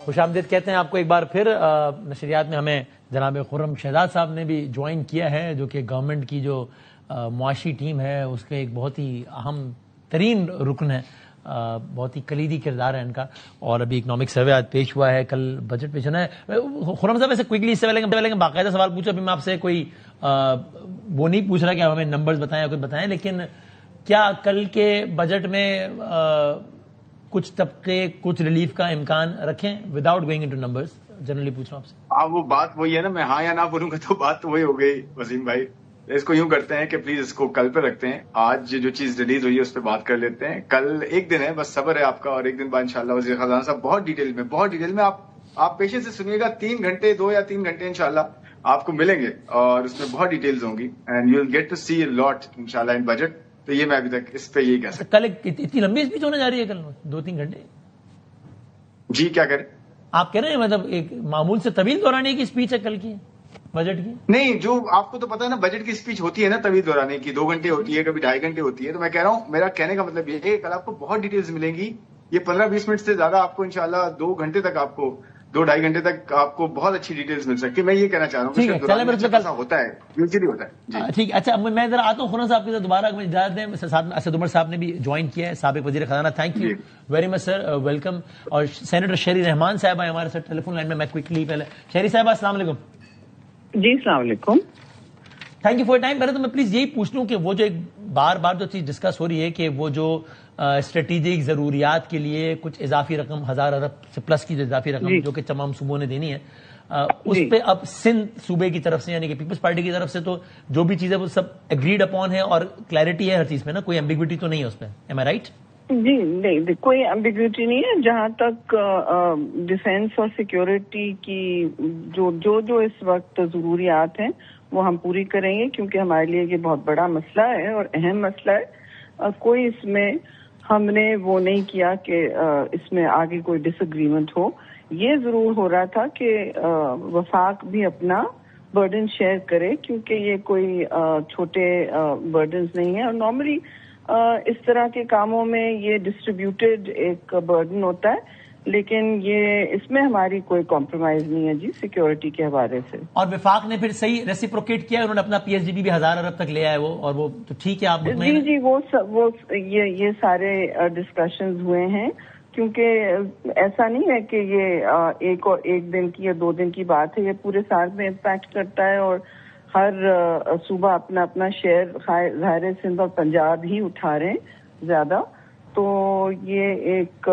خوش آمدید کہتے ہیں آپ کو ایک بار پھر. نشریات میں ہمیں جناب خرم شہزاد صاحب نے بھی جوائن کیا ہے، جو کہ گورنمنٹ کی جو معاشی ٹیم ہے اس کے ایک بہت ہی اہم ترین رکن ہے، بہت ہی کلیدی کردار ہے ان کا. اور ابھی اکنامک سروے آج پیش ہوا ہے، کل بجٹ پیش ہونا ہے. خرم صاحب ایسے کوئکلی اس سے پہلے باقاعدہ سوال پوچھو. ابھی میں آپ سے کوئی وہ نہیں پوچھ رہا کہ آپ ہمیں نمبرز بتائیں یا کوئی بتائیں، لیکن کیا کل کے بجٹ میں کچھ طبقے کچھ ریلیف کا امکان رکھیں without going into numbers? Generally پوچھ رہا ہوں آپ سے. اب وہ بات وہی ہے نا، میں ہاں یا نہ بولوں گا تو بات تو وہی ہو گئی وسیم بھائی. اس کو یوں کرتے ہیں کہ پلیز اس کو کل پہ رکھتے ہیں. آج جو چیز ریلیز ہوئی ہے اس پہ بات کر لیتے ہیں. کل ایک دن ہے، بس صبر ہے آپ کا، اور ایک دن بعد انشاءاللہ وزیر خزانہ صاحب بہت ڈیٹیل میں آپ پیشنس سے سنیے گا. 3 گھنٹے 2 یا 3 گھنٹے انشاءاللہ آپ کو ملیں گے اور اس میں بہت ڈیٹیلز ہوں گی and you will get to سی اے لاٹ انشاءاللہ ان بجٹ. تو یہ میں ابھی تک اس پہ یہی کہہ سکتا ہوں. کل اتنی لمبی اسپیچ ہونے جا رہی ہے، کل 2-3 گھنٹے؟ جی کیا کریں آپ کہہ رہے ہیں مطلب ایک معمول سے طویل دورانی کی اسپیچ ہے کل کی بجٹ کی؟ نہیں، جو آپ کو تو پتا ہے نا بجٹ کی اسپیچ ہوتی ہے نا طویل دورانی کی، 2 گھنٹے ہوتی ہے، کبھی 2.5 گھنٹے ہوتی ہے. تو میں کہہ رہا ہوں، میرا کہنے کا مطلب یہ ہے کہ کل آپ کو بہت ڈیٹیلز ملیں گی. یہ 15-20 منٹ سے زیادہ آپ کو انشاءاللہ 2 گھنٹے تک آپ کو 2-2.5 گھنٹے تک آپ کو بہت اچھی ڈیٹیلز مل سکتی ہے. میں یہ کہنا چاہ رہا ہوں کہ ہوتا ہے یوزلی ہوتا ہے. ٹھیک ہے. اچھا میں ذرا آتا ہوں خرم صاحب کے ساتھ دوبارہ، اجازت دیں. اسد عمر صاحب نے بھی جوائن کیا ہے، سابق وزیر خزانہ. Thank you very much sir, welcome. اور سینیٹر شہری رحمان صاحب ہیں ہمارے ساتھ ٹیلی فون لائن میں. میں کوئکلی پہلے شہری صاحب السلام علیکم. جی السلام علیکم. Thank you for time. پہلے تو میں پلیز یہی پوچھ لوں کہ وہ جو ایک بار بار جو چیز ڈسکس ہو رہی ہے کہ وہ جو اسٹریٹجک ضروریات کے لیے کچھ اضافی رقم 1000 ارب سے پلس کی جو اضافی رقم جو کہ تمام صوبوں نے دینی ہے، اس پہ اب سندھ صوبے کی طرف سے یعنی کہ پیپلز پارٹی کی طرف سے تو جو بھی چیز ہے وہ سب اگریڈ اپون ہے اور کلیئرٹی ہے ہر چیز میں نا، کوئی ایمبیگوٹی تو نہیں ہے اس پہ. ایم آئی رائٹ؟ جی نہیں، کوئی ایمبیگوٹی نہیں ہے. جہاں تک ڈیفینس اور سیکیورٹی کی جو اس وقت ضروریات ہیں وہ ہم پوری کریں گے، کیونکہ ہمارے لیے یہ بہت بڑا مسئلہ ہے اور اہم مسئلہ ہے. کوئی اس میں ہم نے وہ نہیں کیا کہ اس میں آگے کوئی ڈس ایگریمنٹ ہو. یہ ضرور ہو رہا تھا کہ وفاق بھی اپنا برڈن شیئر کرے، کیونکہ یہ کوئی چھوٹے برڈنز نہیں ہیں. اور نارملی اس طرح کے کاموں میں یہ ڈسٹریبیوٹیڈ ایک برڈن ہوتا ہے، لیکن یہ اس میں ہماری کوئی کمپرومائز نہیں ہے جی سیکیورٹی کے حوالے سے. اور وفاق نے پھر صحیح ریسیپروکیٹ کیا، انہوں نے اپنا پی ایس ڈی بی بھی 1000 ارب تک لے آئے وہ، اور وہ تو ٹھیک ہے. آپ جی وہ یہ سارے ڈسکشنز ہوئے ہیں، کیونکہ ایسا نہیں ہے کہ یہ ایک دن کی یا 2 دن کی بات ہے. یہ پورے سال میں امپیکٹ کرتا ہے اور ہر صوبہ اپنا اپنا شیئر، ظاہر سندھ اور پنجاب ہی اٹھا رہے ہیں زیادہ. تو یہ ایک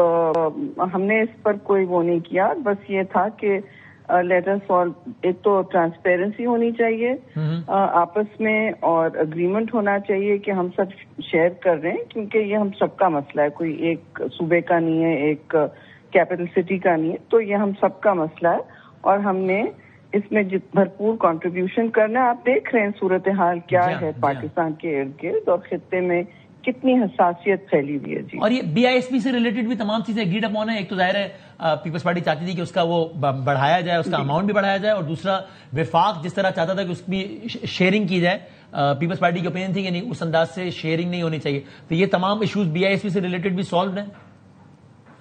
ہم نے اس پر کوئی وہ نہیں کیا. بس یہ تھا کہ لیٹر ایک تو ٹرانسپیرنسی ہونی چاہیے آپس میں، اور اگریمنٹ ہونا چاہیے کہ ہم سب شیئر کر رہے ہیں، کیونکہ یہ ہم سب کا مسئلہ ہے. کوئی ایک صوبے کا نہیں ہے، ایک کیپٹل سٹی کا نہیں ہے، تو یہ ہم سب کا مسئلہ ہے اور ہم نے اس میں بھرپور کنٹریبیوشن کرنا ہے. آپ دیکھ رہے ہیں صورتحال کیا ہے پاکستان کے ارد گرد اور خطے میں کتنی حساسیت پھیلی ہوئی ہے جی. اور یہ بی آئی ایس پی سے ریلیٹڈ بھی تمام چیزیں اگریڈ اپون ہیں. ایک تو ظاہر ہے پیپلز پارٹی چاہتی تھی کہ اس کا وہ بڑھایا جائے، اس کا اماؤنٹ بھی بڑھایا جائے، اور دوسرا وفاق جس طرح چاہتا تھا کہ اس کی شیئرنگ کی جائے. پیپلز پارٹی کی اوپینین تھی کہ نہیں، اس انداز سے شیئرنگ نہیں ہونی چاہیے. تو یہ تمام issues B I S P سے ریلیٹڈ بھی سالوڈ ہیں.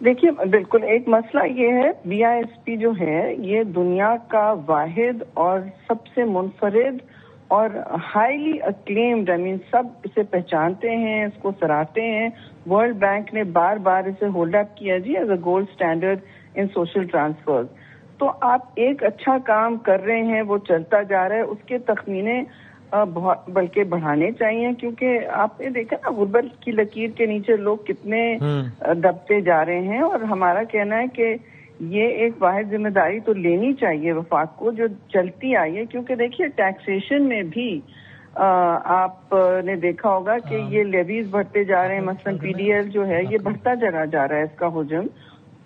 دیکھیے بالکل ایک مسئلہ یہ ہے، بی آئی ایس پی جو ہے یہ دنیا کا واحد اور سب سے منفرد اور ہائیلی اکلیمڈ، سب اسے پہچانتے ہیں، اس کو سراہتے ہیں. ورلڈ بینک نے بار بار اسے ہولڈ اپ کیا جی as a gold standard in social transfer. تو آپ ایک اچھا کام کر رہے ہیں، وہ چلتا جا رہا ہے، اس کے تخمینے بلکہ بڑھانے چاہیے. کیونکہ آپ نے دیکھا نا غربت کی لکیر کے نیچے لوگ کتنے دبتے جا رہے ہیں. اور ہمارا کہنا ہے کہ یہ ایک واحد ذمہ داری تو لینی چاہیے وفاق کو جو چلتی آئی ہے. کیونکہ دیکھیے ٹیکسیشن میں بھی آپ نے دیکھا ہوگا کہ یہ لیویز بڑھتے جا رہے ہیں. مثلا پی ڈی ایل جو ہے یہ بڑھتا چلا جا رہا ہے اس کا حجم،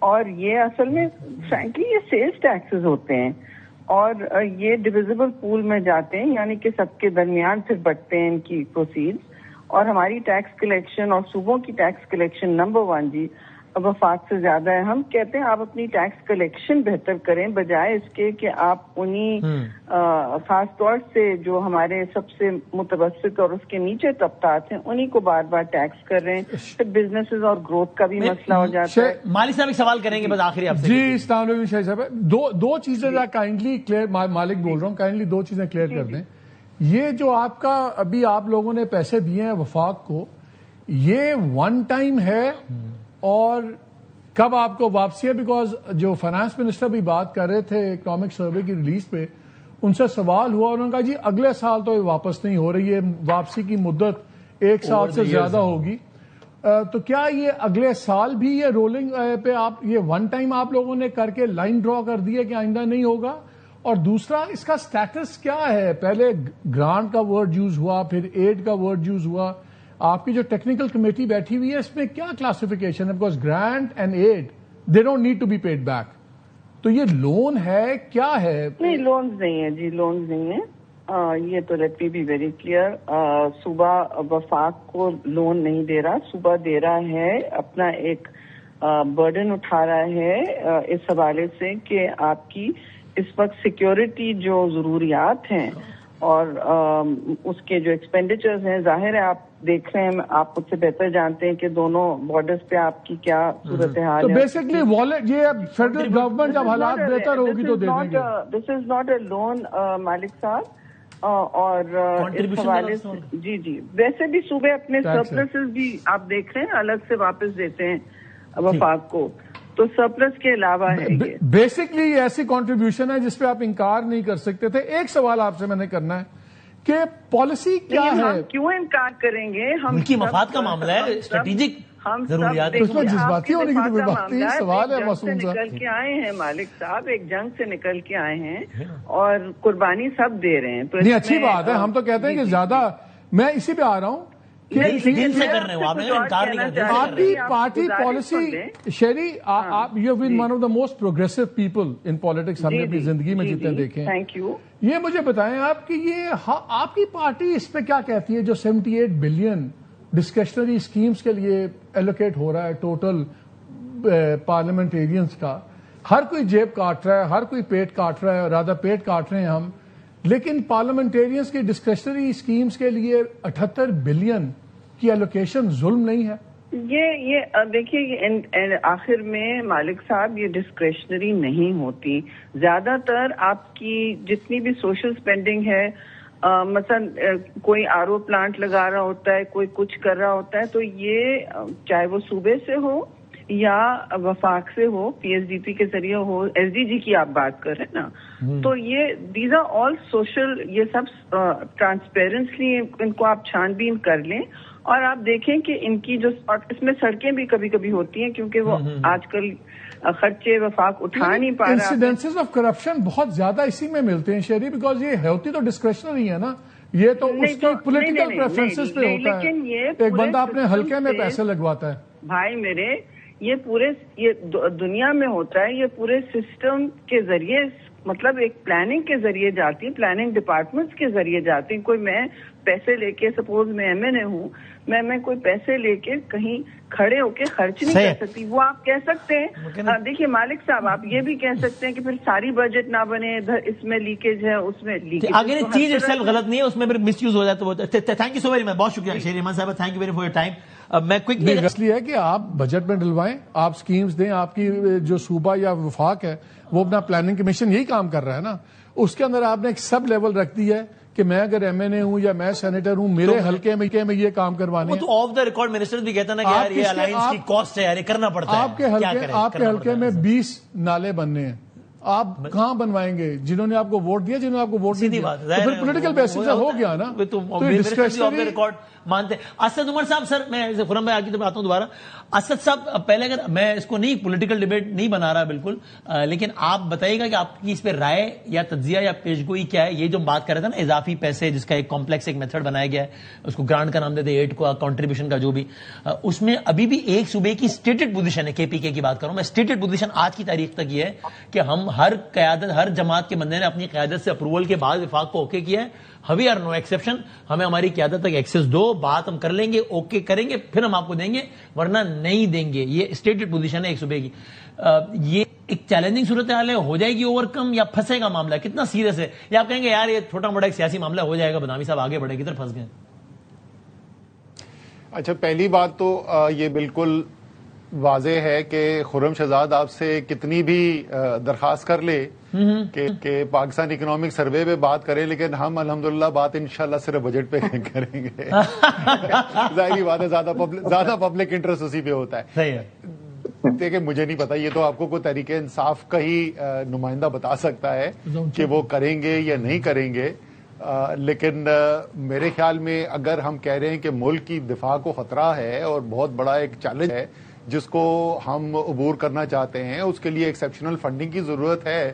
اور یہ اصل میں فرینکلی یہ سیلز ٹیکسز ہوتے ہیں اور یہ ڈویزبل پول میں جاتے ہیں، یعنی کہ سب کے درمیان پھر بٹتے ہیں ان کی پروسیڈز. اور ہماری ٹیکس کلیکشن اور صوبوں کی ٹیکس کلیکشن نمبر 1 جی وفاق سے زیادہ ہے. ہم کہتے ہیں آپ اپنی ٹیکس کلیکشن بہتر کریں بجائے اس کے کہ آپ انہی خاص طور سے جو ہمارے سب سے متوسط اور اس کے نیچے طبقات ہیں انہی کو بار بار ٹیکس کر رہے ہیں. پھر بزنسز اور گروتھ کا بھی مسئلہ ہو جاتا ہے. مالک صاحب ایک سوال کریں گے بس آخری آپ سے. جی السلام علیکم شاہد صاحب. دو چیزیں کائنڈلی کلیئر، مالک بول رہا ہوں، کائنڈلی دو چیزیں کلیئر کر دیں. یہ جو آپ کا ابھی آپ لوگوں نے پیسے دیے ہیں وفاق کو، یہ ون ٹائم ہے اور کب آپ کو واپسی ہے؟ بیکاز جو فائنانس منسٹر بھی بات کر رہے تھے اکنامک سروے کی ریلیز پہ، ان سے سوال ہوا، انہوں نے کہا جی اگلے سال تو واپس نہیں ہو رہی ہے، واپسی کی مدت 1 سال سے زیادہ ہوگی. تو کیا یہ اگلے سال بھی یہ رولنگ پہ آپ یہ ون ٹائم آپ لوگوں نے کر کے لائن ڈرا کر دی ہے کہ آئندہ نہیں ہوگا؟ اور دوسرا اس کا سٹیٹس کیا ہے؟ پہلے گرانٹ کا ورڈ یوز ہوا، پھر ایڈ کا ورڈ یوز ہوا. آپ کی جو ٹیکنیکل کمیٹی بیٹھی ہوئی ہے اس میں کیا کلاسیفیکیشن ہے؟ Because grant and aid they don't need to be paid back. تو یہ لون ہے کیا ہے؟ نہیں، لونز نہیں ہے جی، لونز نہیں ہے. یہ تو let me be very clear. صوبہ وفاق کو لون نہیں دے رہا، صوبہ دے رہا ہے اپنا ایک برڈن اٹھا رہا ہے اس حوالے سے کہ آپ کی اس وقت سیکیورٹی جو ضروریات ہیں اور اس کے جو ایکسپینڈیچرز ہیں، ظاہر ہے آپ دیکھ رہے ہیں، آپ مجھ سے بہتر جانتے ہیں کہ دونوں بارڈرز پہ آپ کی کیا صورتحال ہے. تو بیسکلی والٹ یہ فیڈرل گورنمنٹ جب حالات بہتر ہوگی تو دے دیں گے. دس از ناٹ اے لون مالک صاحب. اور اس حوالے سے جی ویسے بھی صوبے اپنے سرپلسز بھی آپ دیکھ رہے ہیں الگ سے واپس دیتے ہیں وفاق کو، تو سرپلس کے علاوہ ہے یہ. بیسکلی یہ ایسی کنٹریبیوشن ہے جس پہ آپ انکار نہیں کر سکتے تھے. ایک سوال آپ سے میں نے کرنا ہے کہ پالیسی کیا ہے؟ ہم کیوں انکار کریں گے؟ ہم کی مفاد کا معاملہ ہے، اسٹریٹجک ضروریات. اس میں جذباتی ہونے کی کوئی بات نہیں، سوال ہے معصوم صاحب. نکل کے آئے ہیں مالک صاحب، ایک جنگ سے نکل کے آئے ہیں اور قربانی سب دے رہے ہیں. تو نہیں، اچھی بات ہے. ہم تو کہتے ہیں کہ زیادہ، میں اسی پہ آ رہا ہوں کہ دل سے کر رہے ہیں آپ انکار نہیں کرتے. آپ کی پارٹی پالیسی شیری، آپ you been one of the most progressive people in politics, ہم نے اپنی زندگی میں جتنے دیکھے ہیں. Thank you. یہ مجھے بتائیں آپ کہ یہ آپ کی پارٹی اس پہ کیا کہتی ہے جو 78 بلین ڈسکریشنری اسکیمز کے لیے ایلوکیٹ ہو رہا ہے ٹوٹل پارلیمنٹیرینز کا؟ ہر کوئی جیب کاٹ رہا ہے، ہر کوئی پیٹ کاٹ رہا ہے، رادہ پیٹ کاٹ رہے ہیں ہم، لیکن پارلیمنٹیرینز کی ڈسکریشنری اسکیمز کے لیے 78 بلین کی ایلوکیشن ظلم نہیں ہے؟ یہ دیکھیے آخر میں مالک صاحب یہ ڈسکریشنری نہیں ہوتی. زیادہ تر آپ کی جتنی بھی سوشل سپینڈنگ ہے، مثلا کوئی آر او پلانٹ لگا رہا ہوتا ہے، کوئی کچھ کر رہا ہوتا ہے، تو یہ چاہے وہ صوبے سے ہو یا وفاق سے ہو، پی ایس ڈی پی کے ذریعے ہو، ایس ڈی جی کی آپ بات کر رہے ہیں نا، تو یہ دیز آر آل سوشل، یہ سب ٹرانسپیرنٹلی ان کو آپ چھان بین کر لیں اور آپ دیکھیں کہ ان کی جو، اور اس میں سڑکیں بھی کبھی کبھی ہوتی ہیں کیونکہ وہ آج کل خرچے وفاق اٹھا نہیں پا رہا. انسیڈنسز آف کرپشن بہت زیادہ اسی میں ملتے ہیں شہری، بیکاز یہ ہوتی تو ڈسکریشنری ہے نا، یہ تو اس کی پولیٹیکل پریفرنسز پہ ہوتا ہے. ایک بندہ اپنے حلقے میں پیسے لگواتا ہے. بھائی میرے، یہ دنیا میں ہوتا ہے، یہ پورے سسٹم کے ذریعے، مطلب ایک پلاننگ کے ذریعے جاتی ہیں، پلاننگ ڈپارٹمنٹس کے ذریعے جاتی ہیں. کوئی میں پیسے لے کے، سپوز میں ایم این اے ہوں، میں کوئی پیسے لے کے کہیں کھڑے ہو کے خرچ نہیں کر سکتی. وہ آپ کہہ سکتے ہیں، دیکھیے مالک صاحب، آپ یہ بھی کہہ سکتے ہیں کہ پھر ساری بجٹ نہ بنے، اس میں لیکیج ہے، اس میں لیکیج. اگر یہ چیز اٹسیلف غلط نہیں ہے، اس میں پھر مس یوز ہو جاتا ہے. Thank you so very much, بہت شکریہ شہری احمد صاحب، thank you very for your time. میں کوئک اس لیے ہے کہ آپ بجٹ میں ڈلوائیں، آپ سکیمز دیں. آپ کی جو صوبہ یا وفاق ہے وہ اپنا پلاننگ کمیشن یہی کام کر رہا ہے نا، اس کے اندر آپ نے ایک سب لیول رکھ دی ہے کہ میں اگر ایم این اے ہوں یا میں سینیٹر ہوں، میرے حلقے میں یہ کام کروانے ہیں. تو آف دا ریکارڈ منسٹر بھی کہتا نا کہ یار یہ الائنس کی کاسٹ ہے، یار یہ کرنا پڑتا ہے. آپ کے حلقے میں 20 نالے بننے ہیں، آپ کہاں بنوائیں گے؟ جنہوں نے آپ کو ووٹ دیا، جنہوں نے آپ کو ووٹ نہیں دیا، تو پھر پولیٹیکل بیسس ہو گیا نا. تو ریکارڈ مانتے. اسد عمر صاحب، سر میں خرم بھائی آگے آتا ہوں دوبارہ. اسد صاحب، پہلے اگر میں اس کو نہیں پولیٹیکل ڈیبیٹ نہیں بنا رہا بالکل، لیکن آپ بتائیے گا کہ آپ کی اس پہ رائے یا تجزیہ یا پیشگوئی کیا ہے؟ یہ جو بات کر رہے تھے نا اضافی پیسے، جس کا ایک کمپلیکس ایک میتھڈ بنایا گیا ہے، اس کو گرانٹ کا نام دیتے ہیں، ایڈ کو کنٹریبیوشن کا جو بھی، اس میں ابھی بھی ایک صوبے کی اسٹیٹڈ پوزیشن ہے. کے پی کے کی بات کروں میں، اسٹیٹڈ پوزیشن آج کی تاریخ تک یہ ہے کہ ہم ہر قیادت، ہر جماعت کے بندے نے اپنی قیادت سے اپروول کے بعد وفاق کو اوکے کیا ہے. We are no exception. ہمیں ہماری قیادت تک ایکسس دو, بات ہم کر لیں گے, اوکے کریں گے, پھر ہم آپ کو دیں گے, ورنہ نہیں دیں گے. یہ اسٹیٹڈ پوزیشن ہے ایک صوبے کی. یہ ایک چیلنجنگ صورتحال ہے, ہو جائے گی اوور کم یا پھنسے گا معاملہ, کتنا سیریس ہے, یا آپ کہیں گے یار یہ چھوٹا موٹا ایک سیاسی معاملہ ہو جائے گا, بدنامی صاحب آگے بڑھے, کدھر پھنس گئے؟ اچھا, پہلی بات تو یہ بالکل واضح ہے کہ خرم شہزاد آپ سے کتنی بھی درخواست کر لے کہ پاکستان اکنامک سروے پہ بات کریں, لیکن ہم الحمدللہ بات انشاءاللہ صرف بجٹ پہ کریں گے. ظاہری بات ہے, زیادہ پبلک انٹرسٹ اسی پہ ہوتا ہے. صحیح ہے. دیکھیں مجھے نہیں پتا, یہ تو آپ کو کوئی تحریک انصاف کا ہی نمائندہ بتا سکتا ہے کہ وہ کریں گے یا نہیں کریں گے. لیکن میرے خیال میں اگر ہم کہہ رہے ہیں کہ ملک کی دفاع کو خطرہ ہے اور بہت بڑا ایک چیلنج ہے جس کو ہم عبور کرنا چاہتے ہیں, اس کے لیے ایکسیپشنل فنڈنگ کی ضرورت ہے,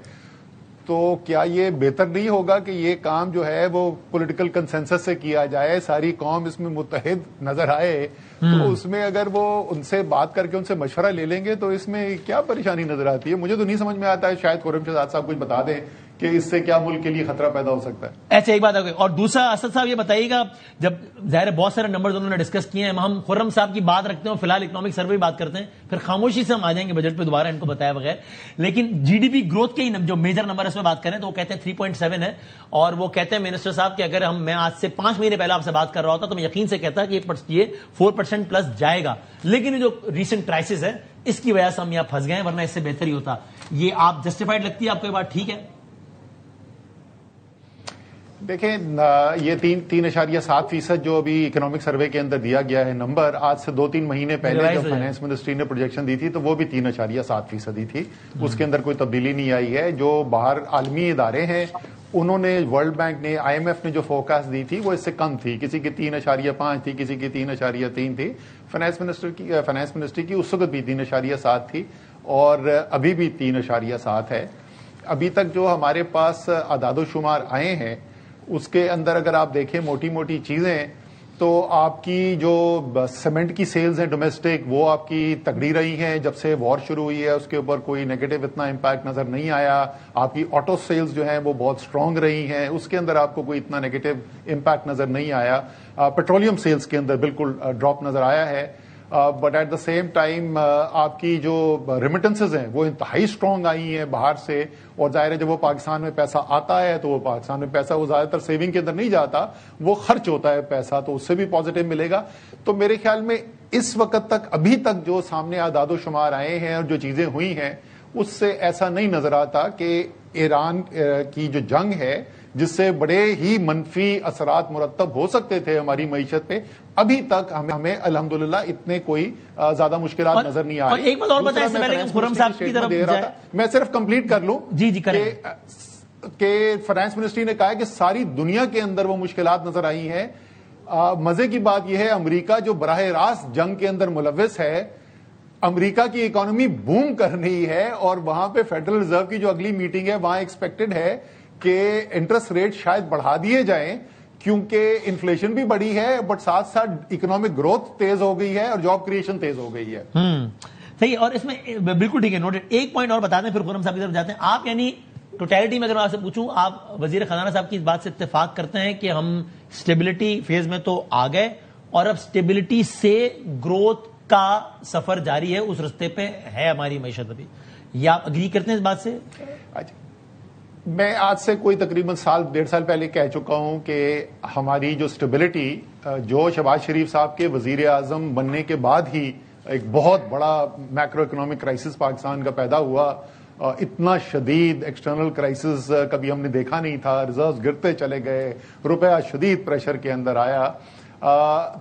تو کیا یہ بہتر نہیں ہوگا کہ یہ کام جو ہے وہ پولیٹیکل کنسنسس سے کیا جائے, ساری قوم اس میں متحد نظر آئے, تو اس میں اگر وہ ان سے بات کر کے ان سے مشورہ لے لیں گے تو اس میں کیا پریشانی نظر آتی ہے؟ مجھے تو نہیں سمجھ میں آتا ہے, شاید خرم شہزاد صاحب کچھ بتا دیں کہ اس سے کیا ملک کے لیے خطرہ پیدا ہو سکتا ہے. ایسے ایک بات ہو گئی. اور دوسرا اسد صاحب یہ بتائیے گا, جب ظاہر بہت سارے نمبرز انہوں نے ڈسکس کیے ہیں, ہم خرم صاحب کی بات رکھتے ہیں, فی الحال اکنامک سروے بات کرتے ہیں, پھر خاموشی سے ہم آ جائیں گے بجٹ پہ دوبارہ ان کو بتایا بغیر. لیکن جی ڈی پی گروتھ کے ہی جو میجر نمبر اس میں بات کریں تو وہ کہتے ہیں 3.7 ہے, اور وہ کہتے ہیں منسٹر صاحب کہ اگر میں آج سے 5 مہینے پہلے آپ سے بات کر رہا ہوتا تو میں یقین سے کہتا کہ یہ 4% پلس جائے گا. لیکن جو ریسنٹ کرائسس ہے اس کی وجہ سے ہم یہاں پھنس گئے ہیں, ورنہ اس سے بہتر ہی ہوتا. یہ آپ جسٹیفائڈ لگتی ہے آپ کو یہ بات, ٹھیک ہے؟ دیکھیں یہ 3.7% جو ابھی اکنامک سروے کے اندر دیا گیا ہے نمبر, آج سے 2-3 مہینے پہلے جب فائنانس منسٹری نے پروجیکشن دی تھی تو وہ بھی 3.7% تھی. اس کے اندر کوئی تبدیلی نہیں آئی ہے. جو باہر عالمی ادارے ہیں انہوں نے, ورلڈ بینک نے, آئی ایم ایف نے جو فوکاس دی تھی وہ اس سے کم تھی, کسی کی 3.5 تھی, کسی کی 3.3 تھی. فائنانس منسٹری کی اس وقت بھی 3.7 تھی اور ابھی بھی 3.7 ہے. ابھی تک جو ہمارے پاس اعداد و شمار آئے ہیں اس کے اندر اگر آپ دیکھیں موٹی موٹی چیزیں, تو آپ کی جو سیمنٹ کی سیلز ہیں ڈومیسٹک وہ آپ کی تگڑی رہی ہیں. جب سے وار شروع ہوئی ہے اس کے اوپر کوئی نیگیٹو اتنا امپیکٹ نظر نہیں آیا. آپ کی آٹو سیلز جو ہیں وہ بہت سٹرونگ رہی ہیں, اس کے اندر آپ کو کوئی اتنا نیگیٹو امپیکٹ نظر نہیں آیا. پیٹرولیم سیلز کے اندر بالکل ڈراپ نظر آیا ہے. But at the same time آپ کی جو ریمیٹنسز ہیں وہ انتہائی سٹرونگ آئی ہیں باہر سے, اور ظاہر ہے جب وہ پاکستان میں پیسہ آتا ہے تو وہ پاکستان میں پیسہ وہ زیادہ تر سیونگ کے اندر نہیں جاتا, وہ خرچ ہوتا ہے پیسہ, تو اس سے بھی پازیٹیو ملے گا. تو میرے خیال میں اس وقت تک ابھی تک جو سامنے اعداد و شمار آئے ہیں اور جو چیزیں ہوئی ہیں اس سے ایسا نہیں نظر آتا کہ ایران کی جو جنگ ہے جس سے بڑے ہی منفی اثرات مرتب ہو سکتے تھے ہماری معیشت پہ, ابھی تک ہمیں الحمدللہ اتنے کوئی زیادہ مشکلات نظر نہیں آئی. ایک بات اور بتائیں اس سے پہلے کہ خرم صاحب کی طرف میں صرف کمپلیٹ کر لوں کہ فائنانس منسٹری نے کہا کہ ساری دنیا کے اندر وہ مشکلات نظر آئی ہیں. مزے کی بات یہ ہے امریکہ جو براہ راست جنگ کے اندر ملوث ہے, امریکہ کی اکانومی بوم کر رہی ہے, اور وہاں پہ فیڈرل ریزرو کی جو اگلی میٹنگ ہے وہاں ایکسپیکٹڈ ہے کہ انٹرسٹ ریٹ شاید بڑھا دیے جائیں کیونکہ انفلیشن بھی بڑی ہے, بٹ ساتھ ساتھ اکنامک گروتھ تیز ہو گئی ہے اور جاب کریشن تیز ہو گئی ہے. صحیح. اور اس میں بالکل ٹھیک ہے, نوٹڈ. ایک پوائنٹ اور بتا دیں پھر خرم صاحب کی طرف جاتے ہیں. آپ یعنی ٹوٹیلٹی میں اگر میں آپ سے پوچھوں, آپ وزیر خزانہ صاحب کی اس بات سے اتفاق کرتے ہیں کہ ہم اسٹیبلٹی فیز میں تو آ گئے اور اب اسٹیبلٹی سے گروتھ کا سفر جاری ہے, اس رستے پہ ہے ہماری معیشت ابھی, یا آپ اگری کرتے ہیں اس بات سے؟ میں آج سے کوئی تقریباً 1.5 سال پہلے کہہ چکا ہوں کہ ہماری جو اسٹیبلٹی جو شہباز شریف صاحب کے وزیر اعظم بننے کے بعد ہی ایک بہت بڑا میکرو اکنامک کرائسس پاکستان کا پیدا ہوا, اتنا شدید ایکسٹرنل کرائسس کبھی ہم نے دیکھا نہیں تھا, ریزروز گرتے چلے گئے, روپیہ شدید پریشر کے اندر آیا.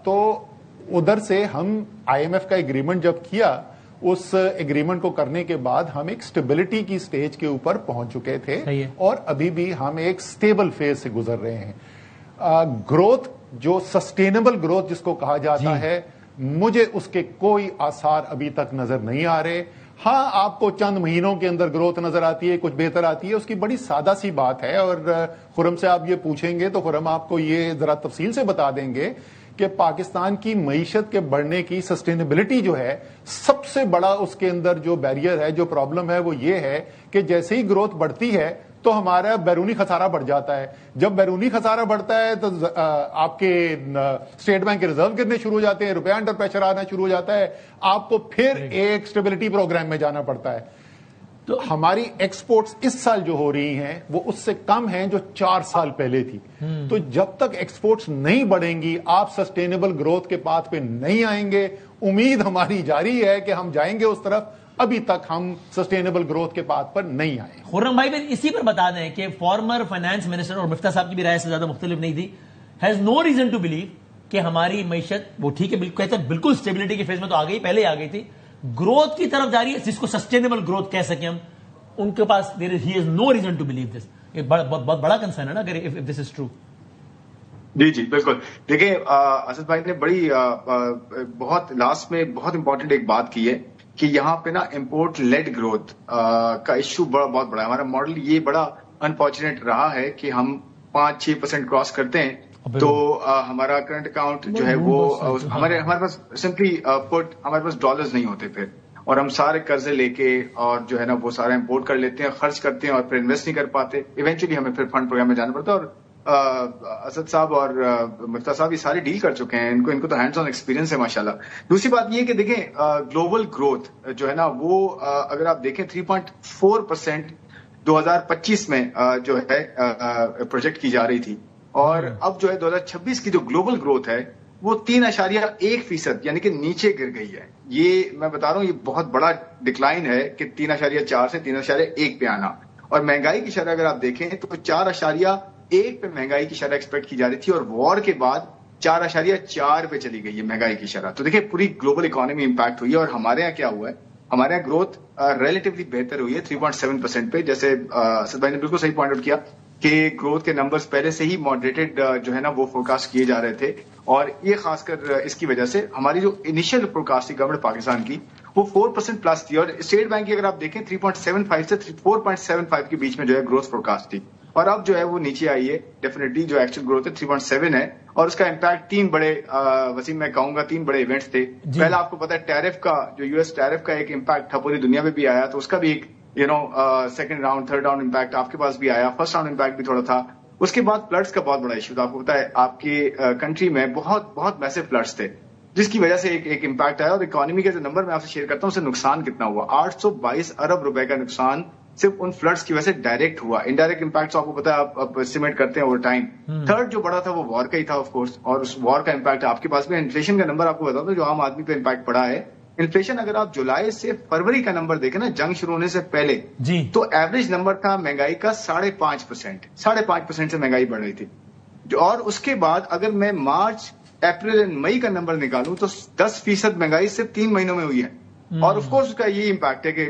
تو ادھر سے ہم آئی ایم ایف کا ایگریمنٹ جب کیا, اس ایگریمنٹ کو کرنے کے بعد ہم ایک سٹیبلٹی کی سٹیج کے اوپر پہنچ چکے تھے اور ابھی بھی ہم ایک سٹیبل فیز سے گزر رہے ہیں. گروتھ جو سسٹینیبل گروتھ جس کو کہا جاتا ہے, مجھے اس کے کوئی آثار ابھی تک نظر نہیں آ رہے. ہاں آپ کو چند مہینوں کے اندر گروتھ نظر آتی ہے, کچھ بہتر آتی ہے, اس کی بڑی سادہ سی بات ہے. اور خرم سے آپ یہ پوچھیں گے تو خرم آپ کو یہ ذرا تفصیل سے بتا دیں گے کہ پاکستان کی معیشت کے بڑھنے کی سسٹینیبلٹی جو ہے, سب سے بڑا اس کے اندر جو بیریئر ہے, جو پرابلم ہے, وہ یہ ہے کہ جیسے ہی گروتھ بڑھتی ہے تو ہمارا بیرونی خسارہ بڑھ جاتا ہے. جب بیرونی خسارہ بڑھتا ہے تو آپ کے اسٹیٹ بینک کے ریزرو گرنے شروع ہو جاتے ہیں, روپیہ انڈر پریشر آنا شروع ہو جاتا ہے, آپ کو پھر ایک اسٹیبلٹی پروگرام میں جانا پڑتا ہے. تو ہماری ایکسپورٹس اس سال جو ہو رہی ہیں وہ اس سے کم ہیں جو 4 سال پہلے تھی. تو جب تک ایکسپورٹس نہیں بڑھیں گی آپ سسٹینیبل گروتھ کے پاتھ پہ نہیں آئیں گے. امید ہماری جاری ہے کہ ہم جائیں گے اس طرف, ابھی تک ہم سسٹینیبل گروتھ کے پاتھ پر نہیں آئے. خرم بھائی پھر اسی پر بتا دیں کہ فارمر فائنانس منسٹر, اور مفتاح صاحب کی بھی رائے سے زیادہ مختلف نہیں تھی, has no reason to believe کہ ہماری معیشت وہ ٹھیک ہے, کہتے ہیں بالکل اسٹیبلٹی کے فیز میں تو آ گئی, پہلے آ گئی تھی, گروتھ کی طرف جا رہی ہے, جس کو سسٹینیبل گروتھ کہہ سکیں ہم, ان کے پاس he has no reason to believe this. یہ بہت بڑا کنسرن ہے نا اگر اف دس از ٹرو. جی بالکل. دیکھیں اسد بھائی نے بڑی بہت لاسٹ میں بہت امپورٹنٹ ایک بات کی ہے کہ یہاں پہ نا امپورٹ لیڈ گروتھ کا ایشو بہت بڑا ہے. ہمارا ماڈل یہ بڑا انفارچونیٹ رہا ہے کہ ہم 5-6% کراس کرتے ہیں تو ہمارا کرنٹ اکاؤنٹ جو ہے وہ ہمارے پاس سمپلی ہمارے پاس ڈالرز نہیں ہوتے پھر, اور ہم سارے قرضے لے کے اور جو ہے نا وہ سارا امپورٹ کر لیتے ہیں, خرچ کرتے ہیں اور پھر انویسٹ نہیں کر پاتے. ایونچولی ہمیں پھر فنڈ پروگرام میں جانا پڑتا ہے. اور اسد صاحب اور مفتاح صاحب یہ سارے ڈیل کر چکے ہیں, ان کو تو ہینڈز آن ایکسپیرینس ہے ماشاءاللہ. دوسری بات یہ کہ دیکھیں گلوبل گروتھ جو ہے نا وہ اگر آپ دیکھیں 3.4% 2025 میں جو ہے پروجیکٹ کی جا رہی تھی, اور اب جو ہے 2026 کی جو گلوبل گروتھ ہے وہ 3.1% یعنی کہ نیچے گر گئی ہے. یہ میں بتا رہا ہوں یہ بہت بڑا ڈکلائن ہے کہ 3.4 سے 3.1 پہ آنا. اور مہنگائی کی شرح اگر آپ دیکھیں تو 4.1 پہ مہنگائی کی شرح ایکسپیکٹ کی جا رہی تھی, اور وار کے بعد 4.4 پہ چلی گئی ہے مہنگائی کی شرح. تو دیکھیں پوری گلوبل اکانومی امپیکٹ ہوئی ہے. اور ہمارے یہاں کیا ہوا ہے, ہمارے یہاں گروتھ ریلیٹیولی بہتر ہوئی ہے 3.7% پہ. جیسے اسد بھائی نے بالکل صحیح پوائنٹ آؤٹ کیا کہ گروتھ کے نمبرز پہلے سے ہی ماڈریٹڈ جو ہے نا وہ فورکاسٹ کیے جا رہے تھے, اور یہ خاص کر اس کی وجہ سے ہماری جو انیشیل فورکاسٹ تھی گورنمنٹ پاکستان کی وہ 4% پلس تھی, اور اسٹیٹ بینک کی اگر آپ دیکھیں 3.75 سے 4.75 کے بیچ میں جو ہے گروتھ فورکاسٹ تھی, اور اب جو ہے وہ نیچے آئی ہے. ڈیفینیٹلی جو ایکچوئل گروتھ ہے 3.7 ہے, اور اس کا امپیکٹ 3 بڑے وسیم میں کہوں گا 3 بڑے ایونٹس تھے. پہلا آپ کو پتا ہے ٹیرف کا جو US ٹیرف کا ایک امپیکٹ تھا پوری دنیا میں بھی آیا, تو اس کا بھی ایک second round third round impact آپ کے پاس بھی آیا, فرسٹ راؤنڈ امپیکٹ بھی تھوڑا تھا. اس کے بعد فلڈس کا بہت بڑا ایشو تھا, آپ کو پتا ہے آپ کی کنٹری میں بہت میسو فلڈس تھے, جس کی وجہ سے ایک امپیکٹ آیا. اور اکانومی کا جو نمبر میں آپ سے شیئر کرتا ہوں اس سے نقصان کتنا ہوا, 822 ارب روپے کا نقصان صرف ان فلڈس کی وجہ سے ڈائریکٹ ہوا. انڈائریکٹ امپیکٹ آپ کو پتا ہے آپ اسٹیمیٹ کرتے ہیں اوور ٹائم. تھرڈ جو بڑا تھا وہ وار کا ہی تھا آف کورس, اور اس وار کا امپیکٹ آپ کے پاس میں. انفلیشن کا نمبر آپ کو بتاؤں جو عام آدمی پہ امپیکٹ پڑا ہے, انفلیشن اگر آپ جولائی سے فروری کا نمبر دیکھیں نا جنگ شروع ہونے سے پہلے تو ایوریج نمبر تھا مہنگائی کا 5.5% سے مہنگائی بڑھ رہی تھی. اور اس کے بعد اگر میں مارچ اپریل اور مئی کا نمبر نکالوں تو 10% مہنگائی صرف 3 مہینوں میں ہوئی ہے. اور آف کورس اس کا یہ امپیکٹ ہے کہ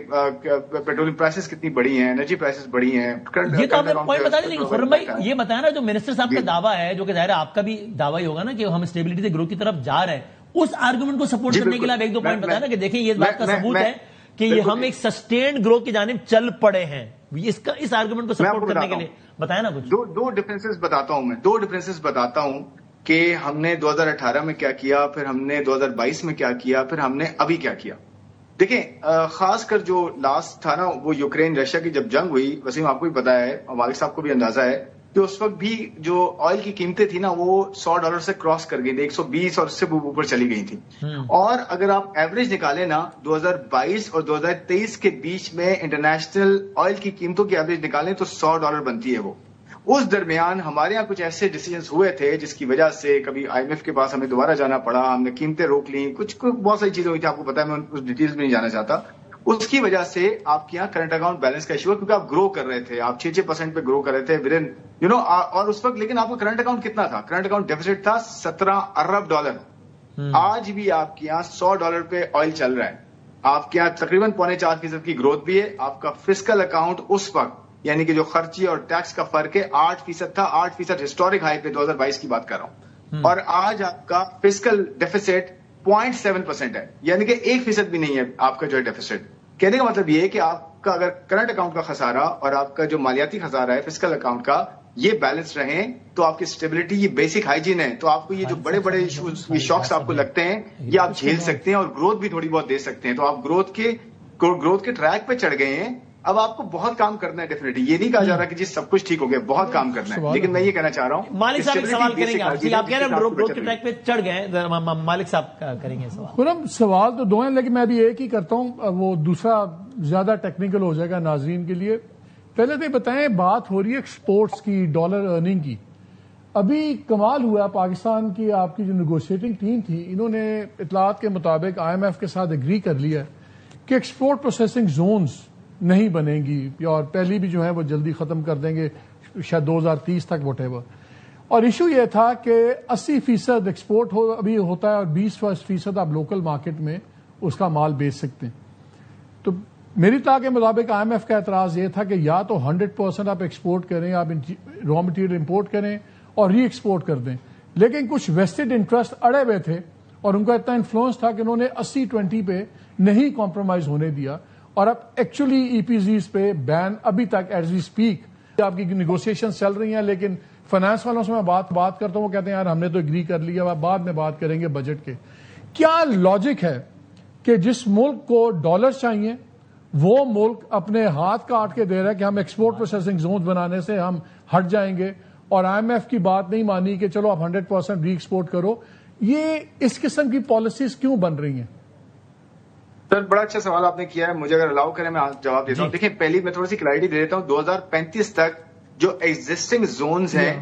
پیٹرولیم پرائسز کتنی بڑی ہیں, انرجی پرائسز بڑی ہیں. یہ تو آپ نے پوائنٹ بتا دیں, لیکن خرم بھائی یہ بتایا نا جو منسٹر صاحب کا دعویٰ ہے, جو کہ ظاہر آپ کا بھی دعویٰ ہی ہوگا نا کہ ہم اسٹیبلٹی سے گروتھ کی طرف جا رہے ہیں, اس آرگومنٹ کو سپورٹ کرنے کے لیے آپ 1-2 پوائنٹ بتایا نا کہ دیکھیں یہ بات کا ثبوت ہے کہ ہم ایک سسٹینڈ گروتھ کی جانب چل پڑے ہیں. اس آرگومنٹ کو سپورٹ کرنے کے لیے بتایا نا کچھ. 2 ڈفرینسز بتاتا ہوں میں, 2 ڈفرینسز بتاتا ہوں کہ ہم نے 2018 میں کیا کیا, پھر ہم نے 2022 میں کیا کیا, پھر ہم نے ابھی کیا کیا. دیکھیں خاص کر جو لاسٹ تھا نا وہ یوکرین رشیا کی جب جنگ ہوئی, وسیم آپ کو بھی پتا ہے اور مالک صاحب کو بھی اندازہ ہے کہ اس وقت بھی جو آئل کی قیمتیں تھی نا وہ $100 سے کراس کر گئی تھی, 120 اور اس سے اوپر چلی گئی تھی. اور اگر آپ ایوریج نکالیں نا 2022 اور 2023 کے بیچ میں انٹرنیشنل آئل کی قیمتوں کی ایوریج نکالیں تو $100 بنتی ہے وہ. اس درمیان ہمارے یہاں کچھ ایسے ڈیسیجنز ہوئے تھے جس کی وجہ سے کبھی IMF کے پاس ہمیں دوبارہ جانا پڑا, ہم نے قیمتیں روک لیں, کچھ بہت ساری چیزیں ہوئی تھی, آپ کو پتا ہے میں اس ڈیٹیلز میں نہیں جانا چاہتا. اس کی وجہ سے آپ کے یہاں کرنٹ اکاؤنٹ بیلنس کا ایشو ہے, کیونکہ آپ گرو کر رہے تھے, آپ 6% پہ گرو کر رہے تھے ود ان اور اس وقت لیکن آپ کا کرنٹ اکاؤنٹ کتنا تھا, کرنٹ اکاؤنٹ ڈیفیسٹ تھا $17 ارب. آج بھی آپ کے یہاں $100 پہ آئل چل رہا ہے, آپ کے یہاں تقریباً 4.5% کی گروتھ بھی ہے. آپ کا فسکل اکاؤنٹ اس وقت یعنی کہ جو خرچی اور ٹیکس کا فرق ہے 8% تھا, 8% ہسٹورک ہائی پہ 2022 کی بات کر رہا ہوں, اور آج آپ کا فسکل ڈیفیسٹ 0.7% ہے, یعنی کہ 1% بھی نہیں ہے آپ کا جو ہے ڈیفیسٹ. کہنے کا مطلب یہ ہے کہ آپ کا اگر کرنٹ اکاؤنٹ کا خسارہ اور آپ کا جو مالیاتی خسارہ ہے فسکل اکاؤنٹ کا یہ بیلنس رہیں تو آپ کی اسٹیبلٹی, یہ بیسک ہائیجین ہے, تو آپ کو یہ جو بڑے بڑے ایشوز, یہ شاکس آپ کو لگتے ہیں یہ آپ جھیل سکتے ہیں اور گروتھ بھی تھوڑی بہت دے سکتے ہیں. تو آپ گروتھ کے ٹریک پہ چڑھ گئے ہیں, اب آپ کو بہت کام کرنا ہے ڈیفینیٹلی. یہ نہیں کہا جا رہا کہ جی سب کچھ ٹھیک ہو گیا, بہت کام کرنا ہے, لیکن میں یہ کہنا چاہ رہا ہوں مالک صاحب ایک سوال کریں گے آپ کہہ رہے ہیں گروتھ کے ٹریک پہ چڑھ گئے, مالک صاحب کریں گے سوال. خرم سوال تو دو ہیں لیکن میں بھی ایک ہی کرتا ہوں, وہ دوسرا زیادہ ٹیکنیکل ہو جائے گا ناظرین کے لیے. پہلے تو بتائیں, بات ہو رہی ہے ایکسپورٹس کی, ڈالر ارننگ کی. ابھی کمال ہوا پاکستان کی آپ کی جو نیگوشیٹنگ ٹیم تھی, انہوں نے اطلاعات کے مطابق IMF کے ساتھ اگری کر لیا کہ ایکسپورٹ پروسیسنگ زونز نہیں بنیں گی, اور پہلی بھی جو ہے وہ جلدی ختم کر دیں گے شاید 2030 تک وٹ ایور. اور ایشو یہ تھا کہ 80% ایکسپورٹ ابھی ہوتا ہے اور 20% آپ لوکل مارکیٹ میں اس کا مال بیچ سکتے ہیں. تو میری اطلاع کے مطابق IMF کا اعتراض یہ تھا کہ یا تو 100% آپ ایکسپورٹ کریں, آپ را مٹیریل امپورٹ کریں اور ری ایکسپورٹ کر دیں. لیکن کچھ ویسٹڈ انٹرسٹ اڑے ہوئے تھے اور ان کا اتنا انفلوئنس تھا کہ انہوں نے 80-20 پہ نہیں کمپرومائز ہونے دیا, اور اب ایکچولی EPZs پہ بین ابھی تک ایز وی اسپیک آپ کی نیگوسیشن چل رہی ہیں. لیکن فائنانس والوں سے میں بات کرتا ہوں, وہ کہتے ہیں یار ہم نے تو اگری کر لیا, بعد میں بات کریں گے بجٹ کے. کیا لاجک ہے کہ جس ملک کو ڈالر چاہیے وہ ملک اپنے ہاتھ کاٹ کے دے رہا ہے کہ ہم ایکسپورٹ پروسیسنگ زون بنانے سے ہم ہٹ جائیں گے, اور IMF کی بات نہیں مانی کہ چلو آپ 100% ری ایکسپورٹ کرو. یہ اس قسم کی پالیسیز کیوں بن رہی ہیں؟ سر بڑا اچھا سوال آپ نے کیا ہے, مجھے اگر الاؤ کریں میں جواب دیتا ہوں. دیکھیں پہلی میں تھوڑی سی کلیئرٹی دے دیتا ہوں. 2035 تک جو ایگزسٹنگ زونز ہیں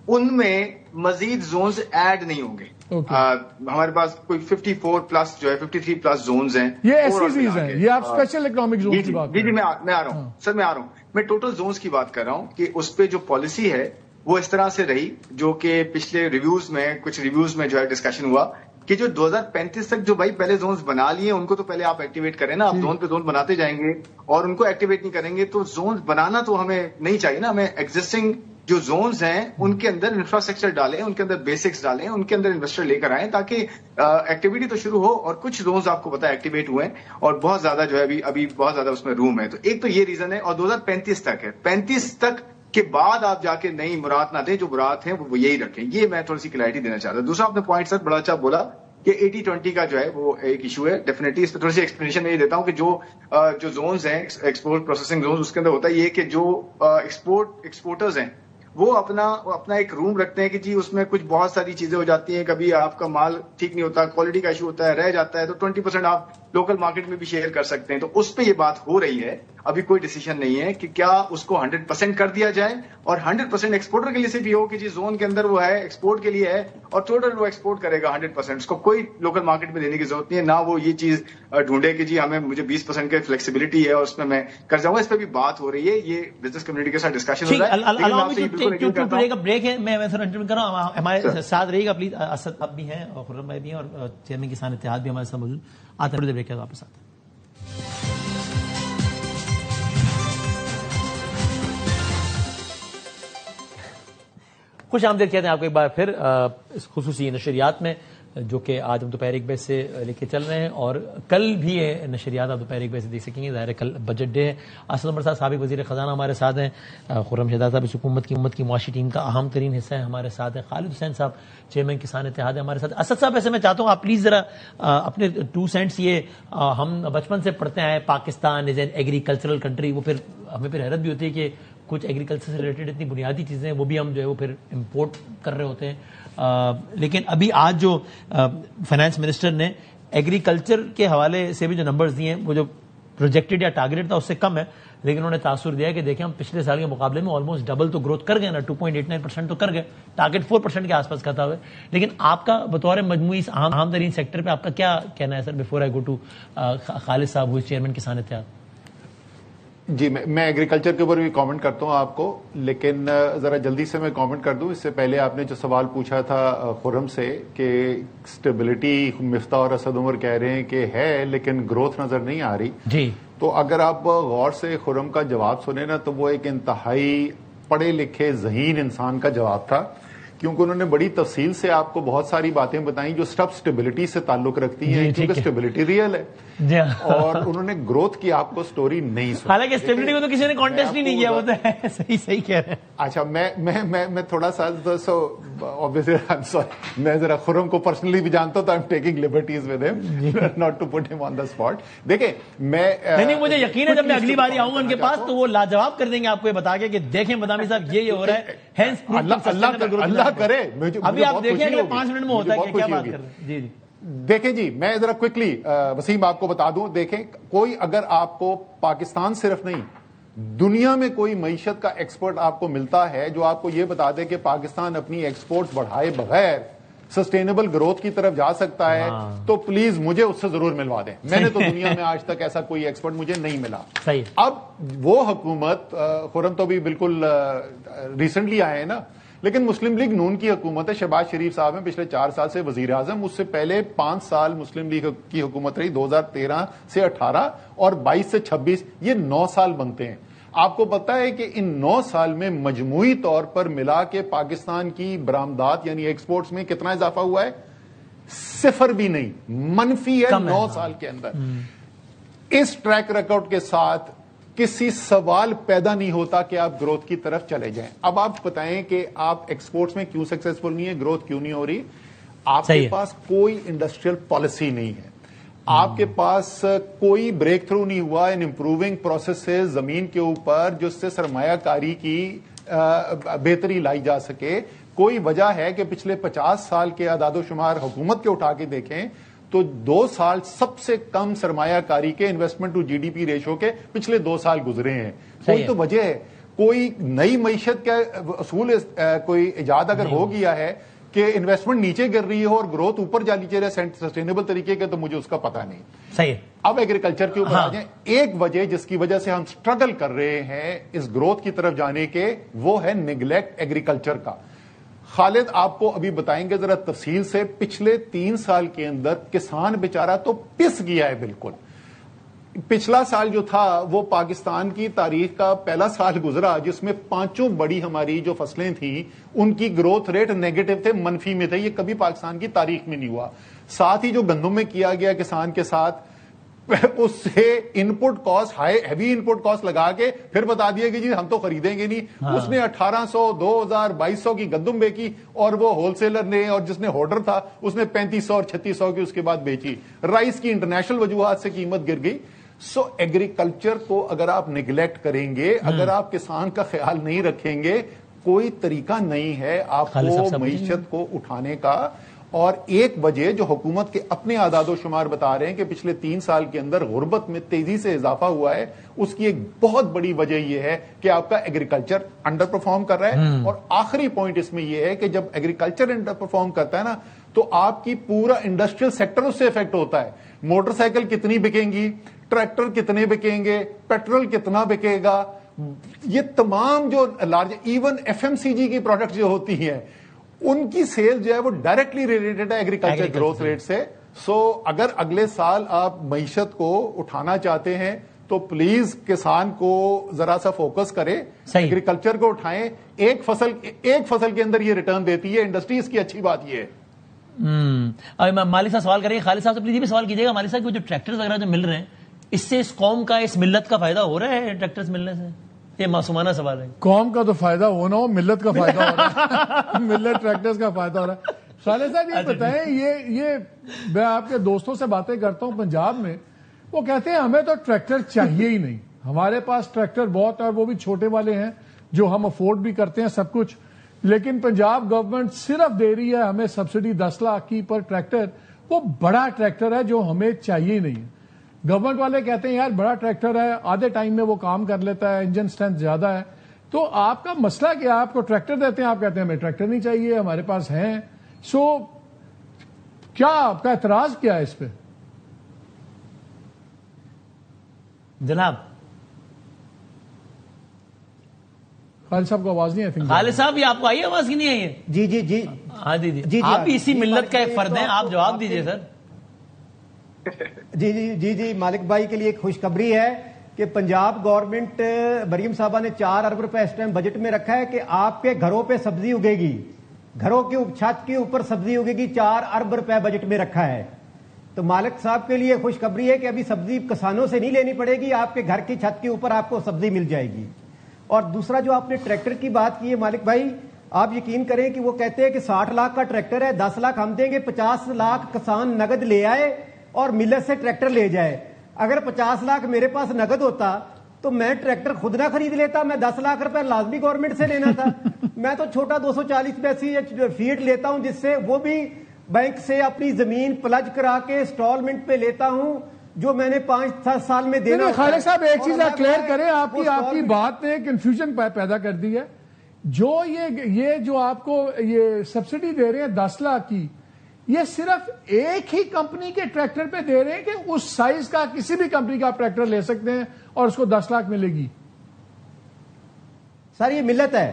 ان میں مزید زونز ایڈ نہیں ہوں گے. ہمارے پاس کوئی 54 پلس جو ہے 53 پلس زونز ہیں. یہ SEZs ہیں, یہ آپ اسپیشل اکنامک زون کی بات. جی میں آ رہا ہوں سر, میں آ رہا ہوں. میں ٹوٹل زونز کی بات کر رہا ہوں کہ اس پہ جو پالیسی ہے وہ اس طرح سے رہی جو کہ پچھلے کچھ ریویوز میں جو ہے ڈسکشن ہوا کہ جو 2035 تک جو بھائی پہلے زونز بنا لیے ان کو تو پہلے آپ ایکٹیویٹ کریں نا. آپ زون پہ زون بناتے جائیں گے اور ان کو ایکٹیویٹ نہیں کریں گے تو زونز بنانا تو ہمیں نہیں چاہیے نا. ہمیں ایگزسٹنگ جو زونز ہیں ان کے اندر انفراسٹرکچر ڈالیں, ان کے اندر بیسکس ڈالیں, ان کے اندر انویسٹر لے کر آئیں تاکہ ایکٹیویٹی تو شروع ہو. اور کچھ زونز آپ کو پتا ہے ایکٹیویٹ ہوئے ہیں اور بہت زیادہ جو ہے ابھی بہت زیادہ اس میں روم ہے. تو ایک تو یہ ریزن ہے, اور 2035 تک ہے. 35 تک کے بعد آپ جا کے نئی مراد نہ دیں, جو مراد ہیں وہ یہی رکھیں. یہ میں تھوڑی سی کلیئرٹی دینا چاہتا ہوں. دوسرا آپ نے پوائنٹ سر بڑا اچھا بولا کہ 80-20 کا جو ہے وہ ایک ایشو ہے. ڈیفینیٹلی اس پہ تھوڑی سی ایکسپلینیشن میں یہ دیتا ہوں کہ جو زونز ہیں ایکسپورٹ پروسیسنگ زونز, اس کے اندر ہوتا ہے یہ کہ جو ایکسپورٹرز ہیں وہ اپنا ایک روم رکھتے ہیں کہ جی اس میں کچھ بہت ساری چیزیں ہو جاتی ہیں, کبھی آپ کا مال ٹھیک نہیں ہوتا, کوالٹی کا ایشو ہوتا ہے, رہ جاتا ہے, تو 20% آپ لوکل مارکیٹ میں بھی شیئر کر سکتے ہیں. تو اس پہ یہ بات ہو رہی ہے. ابھی کوئی ڈیسیژن نہیں ہے کہ کیا اس کو 100% کر دیا جائے اور 100% ایکسپورٹر کے لیے سے بھی ہو کہ جی زون کے اندر وہ ہے ایکسپورٹ کے لیے ہے اور ٹوٹل وہ ایکسپورٹ کرے گا 100%. اس کو کوئی لوکل مارکیٹ میں دینے کی ضرورت نہیں ہے. نہ وہ یہ چیز ڈھونڈے کہ جی مجھے 20% کی فلیکسیبلٹی ہے اور اس میں کر جاؤں گا. اس پہ بھی بات ہو رہی ہے, یہ بزنس کمیونٹی کے ساتھ ڈسکشن ہو رہا ہے. بریک ہے, میں انٹرویو کر رہا ہوں, ہمارے ساتھ رہیے گا پلیز. اسد آپ بھی ہیں اور خرم بھائی بھی ہیں اور چیئرمین کسان اتحاد بھی ہمارے ساتھ موجود. آتے ہیں بریک کے واپس آتے ہیں. خوش آمدید کہتے ہیں آپ کو ایک بار پھر اس خصوصی نشریات میں جو کہ آج ہم دوپہر 1 بجے سے لے کے چل رہے ہیں, اور کل بھی یہ نشریات آپ دوپہر 1 بجے سے دیکھ سکیں گے. ظاہر ہے کل بجٹ ڈے ہے. اسد عمر صاحب سابق وزیر خزانہ ہمارے ساتھ ہیں. خرم شہزاد صاحب اس حکومت کی معاشی ٹیم کا اہم ترین حصہ ہے, ہمارے ساتھ ہیں. خالد حسین صاحب چیئرمین کسان اتحاد ہے ہمارے ساتھ. اسد صاحب ایسے میں چاہتا ہوں آپ پلیز ذرا اپنے 2 سینٹس, یہ ہم بچپن سے پڑھتے ہیں Pakistan is an agricultural country, وہ پھر ہمیں پھر حیرت بھی ہوتی ہے کہ کچھ ایگریکلچر سے ریلیٹڈ اتنی بنیادی چیزیں وہ بھی ہم جو ہے وہ پھر امپورٹ کر رہے ہوتے ہیں. لیکن ابھی آج جو فائنانس منسٹر نے ایگریکلچر کے حوالے سے بھی جو نمبرز دیے ہیں وہ جو پروجیکٹڈ یا ٹارگیٹڈ تھا اس سے کم ہے, لیکن انہوں نے تاثر دیا کہ دیکھیں ہم پچھلے سال کے مقابلے میں آلموسٹ ڈبل تو گروتھ کر گئے نا, 2.89% تو کر گئے, ٹارگیٹ 4% کے آس پاس کا تھا. لیکن آپ کا بطور مجموعی اہم ترین سیکٹر پہ آپ کا کیا کہنا ہے سر, بفور آئی گو ٹو خالد صاحب ہوئے چیئرمین کسان اتحاد؟ جی میں ایگریکلچر کے اوپر بھی کامنٹ کرتا ہوں آپ کو, لیکن ذرا جلدی سے میں کامنٹ کر دوں. اس سے پہلے آپ نے جو سوال پوچھا تھا خرم سے کہ اسٹیبلٹی مفتاح اور اسد عمر کہہ رہے ہیں کہ ہے لیکن گروتھ نظر نہیں آ رہی. جی تو اگر آپ غور سے خرم کا جواب سنیں نا تو وہ ایک انتہائی پڑھے لکھے ذہین انسان کا جواب تھا, کیونکہ انہوں نے بڑی تفصیل سے آپ کو بہت ساری باتیں بتائیں جو اسٹیبلٹی سے تعلق رکھتی ہیں, کیونکہ اسٹیبلٹی ریئل ہے. اور انہوں نے گروتھ کی آپ کو سٹوری نہیں سنی. حالانکہ اسٹیبلٹی کو تو کسی نے کانٹیسٹ ہی نہیں کیا, وہ تو صحیح کہہ رہے ہیں. اچھا میں تھوڑا سا obviously I'm sorry, میں ذرا خرم کو پرسنلی بھی جانتا ہوں تو I'm taking liberties with him not to put him on the spot. دیکھیں میں نہیں مجھے یقین ہے جب میں اگلی باری آؤں گا ان کے پاس تو وہ لاجواب کر دیں گے آپ کو یہ بتا کے کہ دیکھیں بدامی صاحب یہ ہو رہا ہے. اللہ کرے. ابھی آپ دیکھیں اگلے 5 منٹ میں ہوتا ہے کہ کیا بات کر رہے ہیں. جی جی دیکھیں جی میں ذرا کوئکلی وسیم آپ کو بتا دوں. دیکھیں کوئی اگر آپ کو پاکستان صرف نہیں دنیا میں کوئی معیشت کا ایکسپرٹ آپ کو ملتا ہے جو آپ کو یہ بتا دے کہ پاکستان اپنی ایکسپورٹس بڑھائے بغیر سسٹینیبل گروتھ کی طرف جا سکتا ہے تو پلیز مجھے اس سے ضرور ملوا دیں. میں نے تو دنیا میں آج تک ایسا کوئی ایکسپرٹ مجھے نہیں ملا. اب وہ حکومت خرم تو بھی بالکل ریسنٹلی آئے ہیں نا, لیکن مسلم لیگ نون کی حکومت ہے. شہباز شریف صاحب ہیں پچھلے 4 سال سے وزیر اعظم. اس سے پہلے 5 سال مسلم لیگ کی حکومت رہی, 2013 سے 18 اور 22 سے 26, یہ 9 سال بنتے ہیں. آپ کو پتا ہے کہ ان 9 سال میں مجموعی طور پر ملا کے پاکستان کی برآمدات یعنی ایکسپورٹس میں کتنا اضافہ ہوا ہے؟ 0 بھی نہیں, منفی ہے 9 سال کے اندر. اس ٹریک ریکارڈ کے ساتھ کسی سوال پیدا نہیں ہوتا کہ آپ گروتھ کی طرف چلے جائیں. اب آپ بتائیں کہ آپ ایکسپورٹس میں کیوں سکسیسفل نہیں ہے, گروتھ کیوں نہیں ہو رہی؟ آپ کے پاس کوئی انڈسٹریل پالیسی نہیں ہے, آپ کے پاس کوئی بریک تھرو نہیں ہوا ان امپروونگ پروسیسز زمین کے اوپر جس سے سرمایہ کاری کی بہتری لائی جا سکے. کوئی وجہ ہے کہ پچھلے 50 سال کے اعداد و شمار حکومت کے اٹھا کے دیکھیں تو 2 سال سب سے کم سرمایہ کاری کے انویسٹمنٹ ٹو جی ڈی پی ریشو کے پچھلے 2 سال گزرے ہیں. کوئی تو وجہ ہے, کوئی نئی معیشت کا اصول کوئی ایجاد اگر ہو گیا ہے کہ انویسٹمنٹ نیچے گر رہی ہو اور گروتھ اوپر جا نیچے رہے سسٹینیبل طریقے کے, تو مجھے اس کا پتا نہیں. صحیح. اب ایگریکلچر کے اوپر آ جائیں. ایک وجہ جس کی وجہ سے ہم سٹرگل کر رہے ہیں اس گروتھ کی طرف جانے کے, وہ ہے نیگلیکٹ ایگریکلچر کا. خالد آپ کو ابھی بتائیں گے ذرا تفصیل سے. پچھلے 3 سال کے اندر کسان بیچارہ تو پس گیا ہے بالکل. پچھلا سال جو تھا وہ پاکستان کی تاریخ کا پہلا سال گزرا جس میں 5 بڑی ہماری جو فصلیں تھیں ان کی گروتھ ریٹ نیگیٹو تھے, منفی میں تھے. یہ کبھی پاکستان کی تاریخ میں نہیں ہوا. ساتھ ہی جو گندم میں کیا گیا کسان کے ساتھ, اس سے ان پٹ کاسٹ ہیوی ان پٹ کاسٹ لگا کے پھر بتا دیا کہ جی ہم تو خریدیں گے نہیں. اس نے 1800 2000 2200 کی گندم بیچی اور وہ ہول سیلر نے اور جس نے ہولڈر تھا اس نے 3500 اور 3600 کی اس کے بعد بیچی. رائس کی انٹرنیشنل وجوہات سے قیمت گر گئی. سو ایگریکلچر کو اگر آپ نیگلیکٹ کریں گے, اگر آپ کسان کا خیال نہیں رکھیں گے, کوئی طریقہ نہیں ہے آپ کو معیشت کو اٹھانے کا. اور ایک وجہ جو حکومت کے اپنے اعداد و شمار بتا رہے ہیں کہ پچھلے 3 سال کے اندر غربت میں تیزی سے اضافہ ہوا ہے, اس کی ایک بہت بڑی وجہ یہ ہے کہ آپ کا ایگریکلچر انڈر پرفارم کر رہا ہے. اور آخری پوائنٹ اس میں یہ ہے کہ جب ایگریکلچر انڈر پرفارم کرتا ہے نا تو آپ کی پورا انڈسٹریل سیکٹر اس سے افیکٹ ہوتا ہے. موٹر سائیکل کتنی بکیں گی, ٹریکٹر کتنے بکیں گے, پیٹرول کتنا بکے گا, یہ تمام جو large even if M C جی کی پروڈکٹ جو ہوتی ہیں ان کی سیل جو ہے وہ ڈائریکٹلی ریلیٹڈ ہے ایگریکلچر گروتھ ریٹ سے. سو اگر اگلے سال آپ معیشت کو اٹھانا چاہتے ہیں تو پلیز کسان کو ذرا سا فوکس کریں, ایگریکلچر کو اٹھائیں. ایک فصل کے اندر یہ ریٹرن دیتی ہے انڈسٹری, اس کی اچھی بات یہ ہے. مالک صاحب سوال کریں گے, خالد صاحب سے پلیز یہ بھی سوال کیجیے گا. مالک صاحب جو ٹریکٹرز وغیرہ جو مل رہے ہیں اس سے اس قوم کا اس ملت کا فائدہ ہو رہا ہے ٹریکٹرز ملنے سے؟ یہ معصومانہ سوال ہے. قوم کا تو فائدہ ہونا ہو, ملت کا فائدہ ہو رہا ہے. ملت ٹریکٹرز کا فائدہ ہو رہا ہے. خالد صاحب یہ بتائیں, یہ میں آپ کے دوستوں سے باتیں کرتا ہوں پنجاب میں, وہ کہتے ہیں ہمیں تو ٹریکٹر چاہیے ہی نہیں, ہمارے پاس ٹریکٹر بہت ہے, وہ بھی چھوٹے والے ہیں جو ہم افورڈ بھی کرتے ہیں سب کچھ, لیکن پنجاب گورنمنٹ صرف دے رہی ہے ہمیں سبسڈی 10 لاکھ کی پر ٹریکٹر. وہ بڑا ٹریکٹر ہے جو ہمیں چاہیے ہی نہیں ہے. گورنمنٹ والے کہتے ہیں یار بڑا ٹریکٹر ہے, آدھے ٹائم میں وہ کام کر لیتا ہے, انجن اسٹرینتھ زیادہ ہے. تو آپ کا مسئلہ کیا؟ آپ کو ٹریکٹر دیتے ہیں, آپ کہتے ہیں ہمیں ٹریکٹر نہیں چاہیے, ہمارے پاس ہیں. سو کیا آپ کا اعتراض کیا ہے اس پہ جناب؟ خالد صاحب کو آواز نہیں ہے. خالد صاحب یہ آپ کو آئی آواز کی نہیں آئی ہے؟ جی جی جی ہاں جی جی, آپ بھی اسی ملت کا ایک فرد ہیں, آپ جواب دیجیے سر. جی جی جی جی مالک بھائی کے لیے ایک خوشخبری ہے کہ پنجاب گورنمنٹ مریم صاحبہ نے 4 ارب روپے اس ٹائم بجٹ میں رکھا ہے کہ آپ کے گھروں پہ سبزی اگے گی, گھروں کی چھت کے اوپر سبزی اگے گی. 4 ارب روپے بجٹ میں رکھا ہے. تو مالک صاحب کے لیے خوشخبری ہے کہ ابھی سبزی کسانوں سے نہیں لینی پڑے گی, آپ کے گھر کی چھت کے اوپر آپ کو سبزی مل جائے گی. اور دوسرا جو آپ نے ٹریکٹر کی بات کی ہے مالک بھائی, آپ یقین کریں کہ وہ کہتے ہیں کہ 60 لاکھ کا ٹریکٹر ہے, 10 لاکھ ہم دیں گے, 50 لاکھ کسان نگد لے آئے اور ملت سے ٹریکٹر لے جائے. اگر 50 لاکھ میرے پاس نگد ہوتا تو میں ٹریکٹر خود نہ خرید لیتا, میں 10 لاکھ روپے لازمی گورنمنٹ سے لینا تھا. میں تو چھوٹا 240 پیسی فیٹ لیتا ہوں, جس سے وہ بھی بینک سے اپنی زمین پلج کرا کے انسٹالمنٹ پہ لیتا ہوں, جو میں نے 5 سال میں دینا. خالد صاحب ایک چیز آپ کلیئر کریں, آپ کی بات نے کنفیوژن پیدا کر دی ہے. جو یہ جو آپ کو یہ سبسڈی دے رہے ہیں 10 لاکھ کی, یہ صرف ایک ہی کمپنی کے ٹریکٹر پہ دے رہے ہیں کہ اس سائز کا کسی بھی کمپنی کا آپ ٹریکٹر لے سکتے ہیں اور اس کو 10 لاکھ ملے گی؟ سر یہ ملت ہے.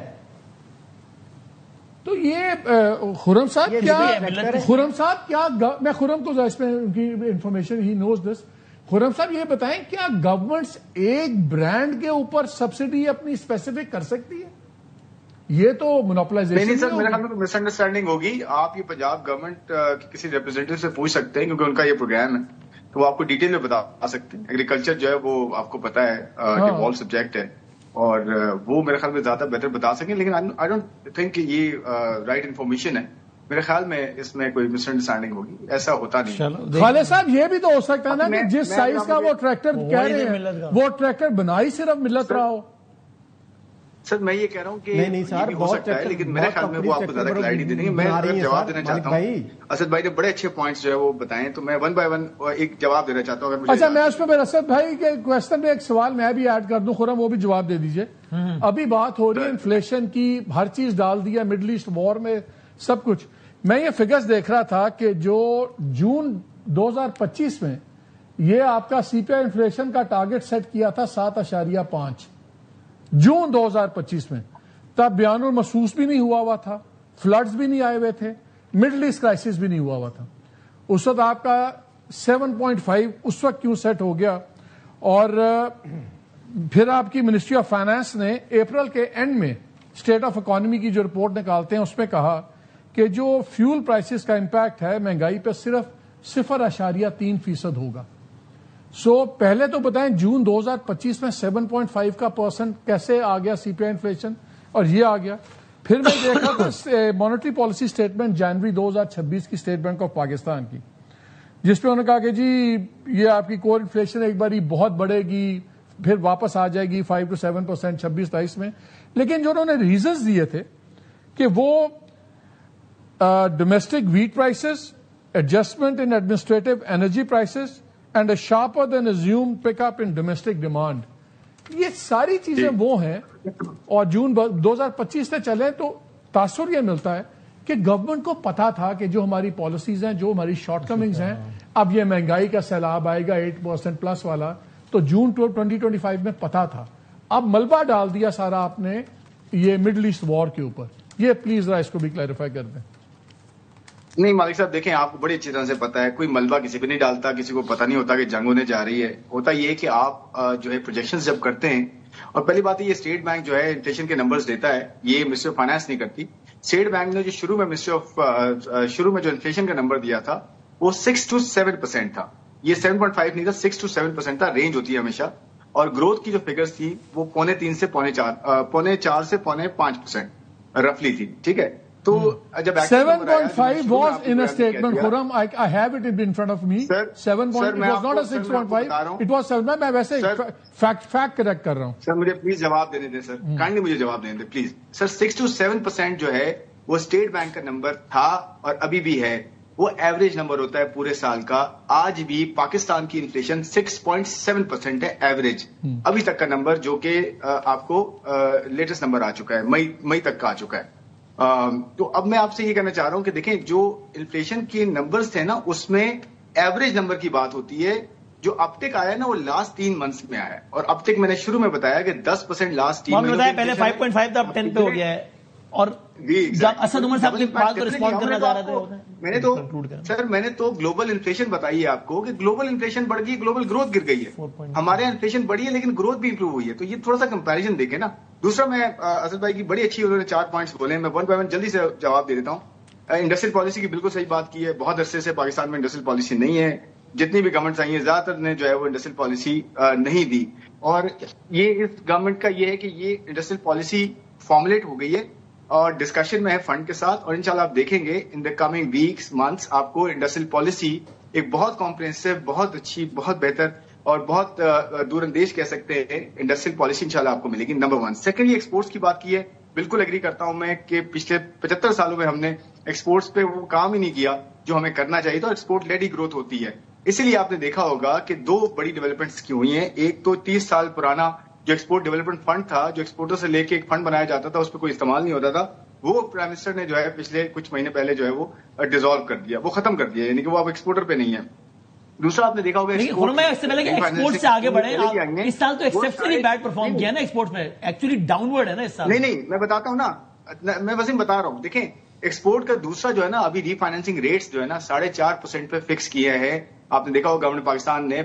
تو یہ خرم صاحب کیا میں خرم کو اس میں ان کی انفارمیشن ہی نوز دس. خرم صاحب یہ بتائیں کیا گورنمنٹس ایک برانڈ کے اوپر سبسڈی اپنی اسپیسیفک کر سکتی ہے؟ یہ تو مونوپلائزیشن نہیں سر, میرے خیال میں مس انڈرسٹینڈنگ ہوگی. آپ یہ پنجاب گورنمنٹ کسی ریپرزینٹیو سے پوچھ سکتے ہیں, کیونکہ ان کا یہ پروگرام ہے تو وہ آپ کو ڈیٹیل میں بتا سکتے ہیں. ایگریکلچر جو ہے وہ آپ کو پتا ہے ڈیوالو سبجیکٹ ہے, اور وہ میرے خیال میں زیادہ بہتر بتا سکیں. لیکن آئی ڈونٹ تھنک کہ یہ رائٹ انفارمیشن ہے. میرے خیال میں اس میں کوئی مس انڈرسٹینڈنگ ہوگی, ایسا ہوتا نہیں. خالد صاحب یہ بھی تو ہو سکتا ہے نا کہ جس سائز کا وہ ٹریکٹر کہہ رہے ہیں وہ ٹریکٹر بنائی صرف ملت رہا ہو. سر میں یہ کہہ رہا ہوں کہ نہیں سر, یہ بھی ہو سکتا ہے, لیکن میرے خیال میں وہ آپ کو زیادہ کلیئرٹی دینی ہے. میں جواب دینا چاہتا ہوں. اسد بھائی نے بڑے اچھے پوائنٹس جو ہے وہ بتائیں, تو میں 1 بائی 1 ایک جواب دینا چاہتا ہوں. اچھا میں اس پہ اسد بھائی کے کوشچن میں ایک سوال میں بھی ایڈ کر دوں, خرم وہ بھی جواب دے دیجئے. ابھی بات ہو رہی ہے انفلیشن کی, ہر چیز ڈال دیا مڈل ایسٹ وار میں سب کچھ. میں یہ فگرز دیکھ رہا تھا کہ جو جون 2025 میں یہ آپ کا سی پی آئی انفلیشن کا ٹارگٹ سیٹ کیا تھا 7.5 جون 2025 میں, تب بیان المحسوس بھی نہیں ہوا تھا, فلڈز بھی نہیں آئے ہوئے تھے, مڈل ایسٹ کرائسس بھی نہیں ہوا تھا. اس وقت آپ کا 7.5 اس وقت کیوں سیٹ ہو گیا؟ اور پھر آپ کی منسٹری آف فائنانس نے اپریل کے اینڈ میں اسٹیٹ آف اکانومی کی جو رپورٹ نکالتے ہیں اس میں کہا کہ جو فیول پرائسز کا امپیکٹ ہے مہنگائی پہ صرف 0.3% ہوگا. سو پہلے تو بتائیں جون 2025 میں 7.5 کا % کیسے آ گیا سی پی آئی انفلیشن, اور یہ آ گیا. پھر میں دیکھا تو مانیٹری پالیسی اسٹیٹمنٹ جنوری 2026 کی اسٹیٹ بینک آف پاکستان کی, جس پہ انہوں نے کہا کہ جی یہ آپ کی کور انفلیشن ایک باری بہت بڑھے گی, پھر واپس آ جائے گی 5 to 7% 26-23 میں. لیکن جو انہوں نے ریزنز دیے تھے کہ وہ domestic wheat prices, adjustment in administrative energy prices and a sharper than assumed pick up in domestic demand, یہ ساری چیزیں وہ ہیں. اور جون 2025 سے چلے تو تاثر یہ ملتا ہے کہ گورنمنٹ کو پتا تھا کہ جو ہماری پالیسیز ہیں, جو ہماری شارٹ کمنگز ہیں, اب یہ مہنگائی کا سیلاب آئے گا 8% پلس والا, تو جون 2025 میں پتا تھا. اب ملبہ ڈال دیا سارا آپ نے یہ مڈل ایسٹ وار کے اوپر. یہ پلیز ذرا اس کو بھی کلیریفائی کر دیں. نہیں مالک صاحب دیکھیں, آپ کو بڑی اچھی طرح سے پتا ہے, کوئی ملبہ کسی پہ نہیں ڈالتا, کسی کو پتا نہیں ہوتا کہ جنگ ہونے جا رہی ہے. ہوتا یہ ہے کہ آپ جو ہے پروجیکشنز جب کرتے ہیں, اور پہلی بات یہ اسٹیٹ بینک جو ہے انفلیشن کے نمبرز دیتا ہے, یہ منسٹری آف فائنانس نہیں کرتی. اسٹیٹ بینک نے جو شروع میں جو انفلیشن کا نمبر دیا تھا وہ 6 to 7% تھا. یہ 7.5 نہیں تھا, 6 to 7% تھا. رینج ہوتی ہے ہمیشہ. اور گروتھ کی جو فگرز تھی وہ 3.5 سے 4.5 سے 5.5% رفلی تھی. ٹھیک ہے, تو جب 7.5 was in a statement, Khurram, I have it in front of me. 7. It was not a 6.5. It was 7. میں ویسے فیکٹ کریکٹ کر رہا ہوں. سر مجھے پلیز جواب دینے دیں, سر کائنڈلی مجھے جواب دینے دیں پلیز. سر 6 to 7% جو ہے وہ اسٹیٹ بینک کا نمبر تھا اور ابھی بھی ہے. وہ ایوریج نمبر ہوتا ہے پورے سال کا. آج بھی پاکستان کی انفلیشن 6.7% ہے ایوریج, ابھی تک کا نمبر, جو کہ آپ کو لیٹسٹ نمبر آ چکا ہے, مئی تک کا آ چکا ہے. تو اب میں آپ سے یہ کہنا چاہ رہا ہوں کہ دیکھیں جو انفلیشن کے نمبرز تھے نا, اس میں ایوریج نمبر کی بات ہوتی ہے. جو اب تک آیا نا وہ لاسٹ 3 months میں آیا ہے, اور اب تک میں نے شروع میں بتایا کہ 10% لاسٹ 3 months بتایا, پہلے 5.5 تھا, اب 10 پہ ہو گیا ہے. اور جب اسد عمر صاحب کی بات کو رسپونڈ کرنا چاہ رہے تھے, میں نے تو گلوبل انفلیشن بتائی ہے آپ کو کہ گلوبل انفلیشن بڑھ گئی, گلوبل گروتھ گر گئی ہے. ہمارے یہاں انفلیشن بڑھی ہے لیکن گروتھ بھی امپروو ہوئی ہے. تو یہ تھوڑا سا کمپیریزن دیکھیں نا. دوسرا میں اسد بھائی کی بڑی اچھی, انہوں نے 4 points بولے, میں 1 by 1 جلدی سے جواب دے دیتا ہوں. انڈسٹریل پالیسی کی بالکل صحیح بات کی ہے. بہت عرصے سے پاکستان میں انڈسٹریل پالیسی نہیں ہے. جتنی بھی گورنمنٹس آئی ہیں زیادہ تر نے جو ہے وہ انڈسٹریل پالیسی نہیں دی. اور یہ اس گورنمنٹ کا یہ ہے کہ یہ انڈسٹریل پالیسی فارمولیٹ ہو گئی ہے, اور ڈسکشن میں ہے فنڈ کے ساتھ, اور انشاءاللہ آپ دیکھیں گے ان دا کمنگ ویکس منتھس آپ کو انڈسٹریل پالیسی ایک بہت کمپریہنسو, بہت اچھی, بہت بہتر اور بہت دور اندیش کہہ سکتے ہیں انڈسٹریل پالیسی انشاءاللہ آپ کو ملے گی. نمبر 1. سیکنڈلی ایکسپورٹس کی بات کی ہے, بالکل ایگری کرتا ہوں میں کہ پچھلے 75 سالوں میں ہم نے ایکسپورٹس پہ وہ کام ہی نہیں کیا جو ہمیں کرنا چاہیے, تو ایکسپورٹ لیڈ ہی گروتھ ہوتی ہے. اسی لیے آپ نے دیکھا ہوگا کہ 2 بڑی ڈیولپمنٹس کی ہوئی ہیں. ایک تو 30 سال پرانا جو ایکسپورٹ ڈیولپمنٹ فنڈ تھا, جو ایکسپورٹر سے لے کے ایک فنڈ بنایا جاتا تھا, اس پہ کوئی استعمال نہیں ہوتا تھا, وہ پرائم منسٹر نے جو ہے پچھلے کچھ مہینے پہلے جو ہے وہ ڈیزالو کر دیا, وہ ختم کر دیا, یعنی کہ وہ اب ایکسپورٹر پہ نہیں ہے. دوسرا آپ نے دیکھا ہوگا اس سے پہلے کہ ایکسپورٹ سے آگے بڑھے, اس سال تو ایکسپشنلی بیڈ پرفارم کیا نا ایکسپورٹ میں, ایکچولی ڈاؤن ورڈ ہے نا اس سال. نہیں میں بتاتا ہوں نا, میں وسیم بتا رہا ہوں. دیکھیں ایکسپورٹ کا دوسرا جو ہے نا, ابھی ری فائنینسنگ ریٹس جو ہے نا 4.5% پہ فکس کیے ہیں. آپ نے دیکھا ہوگا گورنمنٹ پاکستان نے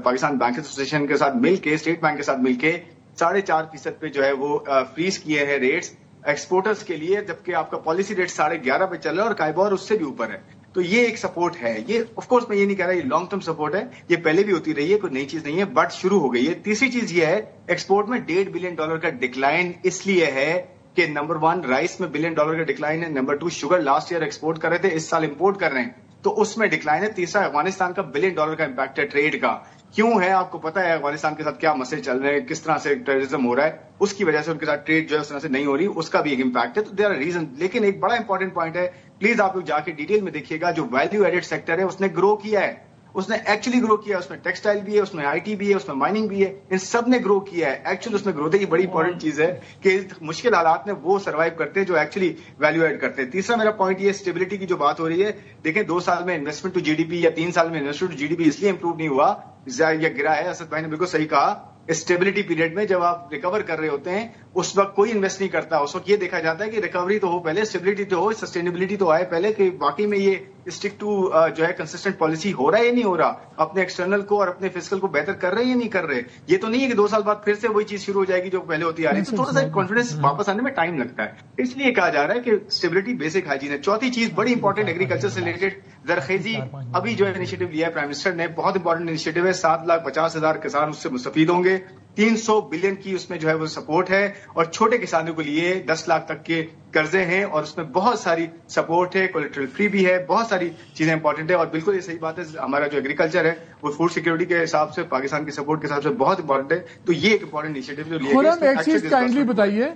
پاکستان بینک ایسوسیشن کے ساتھ مل کے, اسٹیٹ بینک کے ساتھ مل کے 4.5% پہ جو ہے وہ فریز کیے ہیں ریٹس ایکسپورٹرز کے لیے, جبکہ آپ کا پالیسی ریٹ 11.5 پہ چل رہا ہے اور کائبور اس سے بھی اوپر ہے. تو یہ ایک سپورٹ ہے. یہ آف کورس میں یہ نہیں کہہ رہا یہ لانگ ٹرم سپورٹ ہے, یہ پہلے بھی ہوتی رہی ہے, کوئی نئی چیز نہیں ہے, بٹ شروع ہو گئی ہے. تیسری چیز یہ ہے ایکسپورٹ میں $1.5 بلین کا ڈکلائن اس لیے ہے کہ نمبر 1 رائس میں $1 بلین کا ڈکلائن ہے, number 2 sugar last year export کر رہے تھے, اس سال امپورٹ کر رہے ہیں, تو اس میں ڈکلائن ہے. تیسرا افغانستان کا $1 بلین کا امپیکٹ ہے ٹریڈ کا. کیوں ہے آپ کو پتا ہے افغانستان کے ساتھ کیا مسئلے چل رہے ہیں, کس طرح سے ٹیررزم ہو رہا ہے, اس کی وجہ سے ان کے ساتھ ٹریڈ جو ہے اس طرح سے نہیں ہو رہی, اس کا بھی ایک امپیکٹ ہے. تو دیر آر ریزن. لیکن ایک بڑا امپورٹنٹ پوائنٹ ہے, پلیز آپ لوگ جا کے ڈیٹیل میں دیکھیے گا, جو ویلیو ایڈڈ سیکٹر ہے اس نے گرو کیا ہے, اس نے ایکچولی گرو کیا ہے. اس میں ٹیکسٹائل بھی ہے, اس میں آئی ٹی بھی ہے, اس میں مائننگ بھی ہے, ان سب نے گرو کیا ہے. ایکچولی اس میں گروتھ ہے. یہ بڑی انپورٹنٹ چیز ہے کہ مشکل حالات میں وہ سروائیو کرتے ہیں جو ایکچولی ویلیو ایڈ کرتے ہیں. تیسرا میرا پوائنٹ یہ اسٹیبلٹی کی جو بات ہو رہی ہے, دیکھیں 2 سال میں انویسٹمنٹ ٹو جی ڈی پی یا 3 سال میں انویسٹمنٹ ٹو جی ڈی پی اس لیے امپروو نہیں ہوا یا گرا ہے. اسد بھائی نے بالکل صحیح کہا, اسٹیبلٹی پیریڈ میں جب آپ ریکور کر رہے ہوتے ہیں اس وقت کوئی انویسٹ نہیں کرتا. اس وقت یہ دیکھا جاتا ہے کہ ریکوری تو ہو پہلے, اسٹیبلٹی تو ہو, سسٹینیبلٹی تو آئے پہلے, کہ واقعی میں یہ اسٹک ٹو جو ہے کنسسٹنٹ پالیسی ہو رہا ہے یا نہیں ہو رہا, اپنے ایکسٹرنل کو اور اپنے فسکل کو بہتر کر رہے ہیں یا نہیں کر رہے. یہ تو نہیں ہے کہ 2 سال بعد پھر سے وہی چیز شروع ہو جائے گی جو پہلے ہوتی آ رہی ہے. تو تھوڑا سا کانفیڈنس واپس آنے میں ٹائم لگتا ہے, اس لیے کہا جا رہا ہے کہ اسٹیبلٹی بیسک ہائیجین ہے. چوتھی چیز بڑی انپورٹنٹ ایگریکلچر سے ریلیٹڈ زرخیزی, ابھی جو انیشیٹو لیا ہے پرائم منسٹر نے, بہت انپورٹنٹ انیشیٹو ہے. 7,50,000 کسان اس سے مستفید ہوں گے. 300 بلین کی اس میں جو ہے وہ سپورٹ ہے, اور چھوٹے کسانوں کے لیے 10 لاکھ تک کے قرضے ہیں, اور اس میں بہت ساری سپورٹ ہے, کولیٹرل فری بھی ہے, بہت ساری چیزیں امپورٹنٹ ہے. اور بالکل یہ صحیح بات ہے, ہمارا جو ایگریکلچر ہے وہ فوڈ سیکورٹی کے حساب سے, پاکستان کی سپورٹ کے حساب سے بہت امپورٹنٹ ہے. تو یہ ایک امپورٹنٹ انیشیٹو جو لیا گیا. ایک چیز کائنڈلی بتائیے,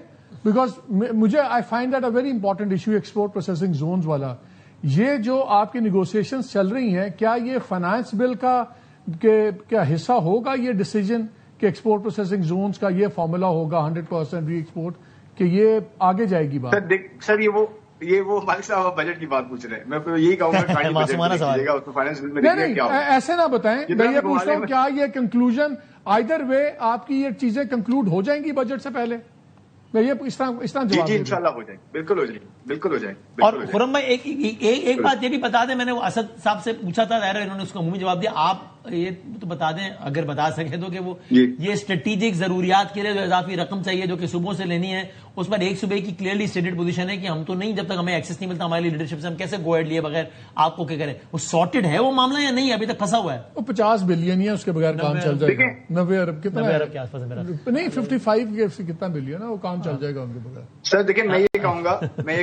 بیکاز مجھے I find that a very important issue export processing zones والا. یہ جو آپ کی نیگوسیشنز چل رہی ہیں, کیا یہ فائنانس بل کا کیا حصہ ہوگا یہ ڈیسیجن کہ ایکسپورٹ پروسیسنگ زونز کا یہ فارمولا ہوگا 100% ری ایکسپورٹ, کہ یہ آگے جائے گی بات؟ سر یہ وہ مالک صاحب بجٹ کی بات پوچھ رہے ہیں, میں یہی کہوں گا ایسے نہ بتائیں. میں یہ پوچھ رہا ہوں کیا یہ کنکلوژن آئدر وے آپ کی یہ چیزیں کنکلوڈ ہو جائیں گی بجٹ سے پہلے؟ میں یہ اس طرح جواب جی انشاءاللہ ہو جائے, بالکل ہو جائے. اور خرم بھائی ایک بات یہ بھی بتا دیں, میں نے وہ اسد صاحب سے پوچھا تھا, ظاہر ہے انہوں نے اس کو عمومی جواب دیا. آپ یہ تو بتا دیں اگر بتا سکیں تو, کہ وہ یہ اسٹریٹجک ضروریات کے لیے جو اضافی رقم چاہیے جو کہ صوبوں سے لینی ہے, اس پر ایک صوبے کی کلیئرلی اسٹیٹڈ پوزیشن ہے کہ ہم تو نہیں, جب تک ہمیں ایکسس نہیں ملتا ہمارے لیڈرشپ سے, ہم کیسے گو ایڈ لیے بغیر آپ کو کیا کریں. وہ سارٹڈ ہے وہ معاملہ یا نہیں, ابھی تک پھنسا ہوا ہے؟ وہ 50 بلین ہے, اس کے بغیر کام چل جائے گا. 90 ارب کتنا, 90 ارب کے آس پاس نہیں 55 سے کتنا بلین ہے, وہ کام چل جائے گا ان کے بغیر. سر دیکھیں میں یہ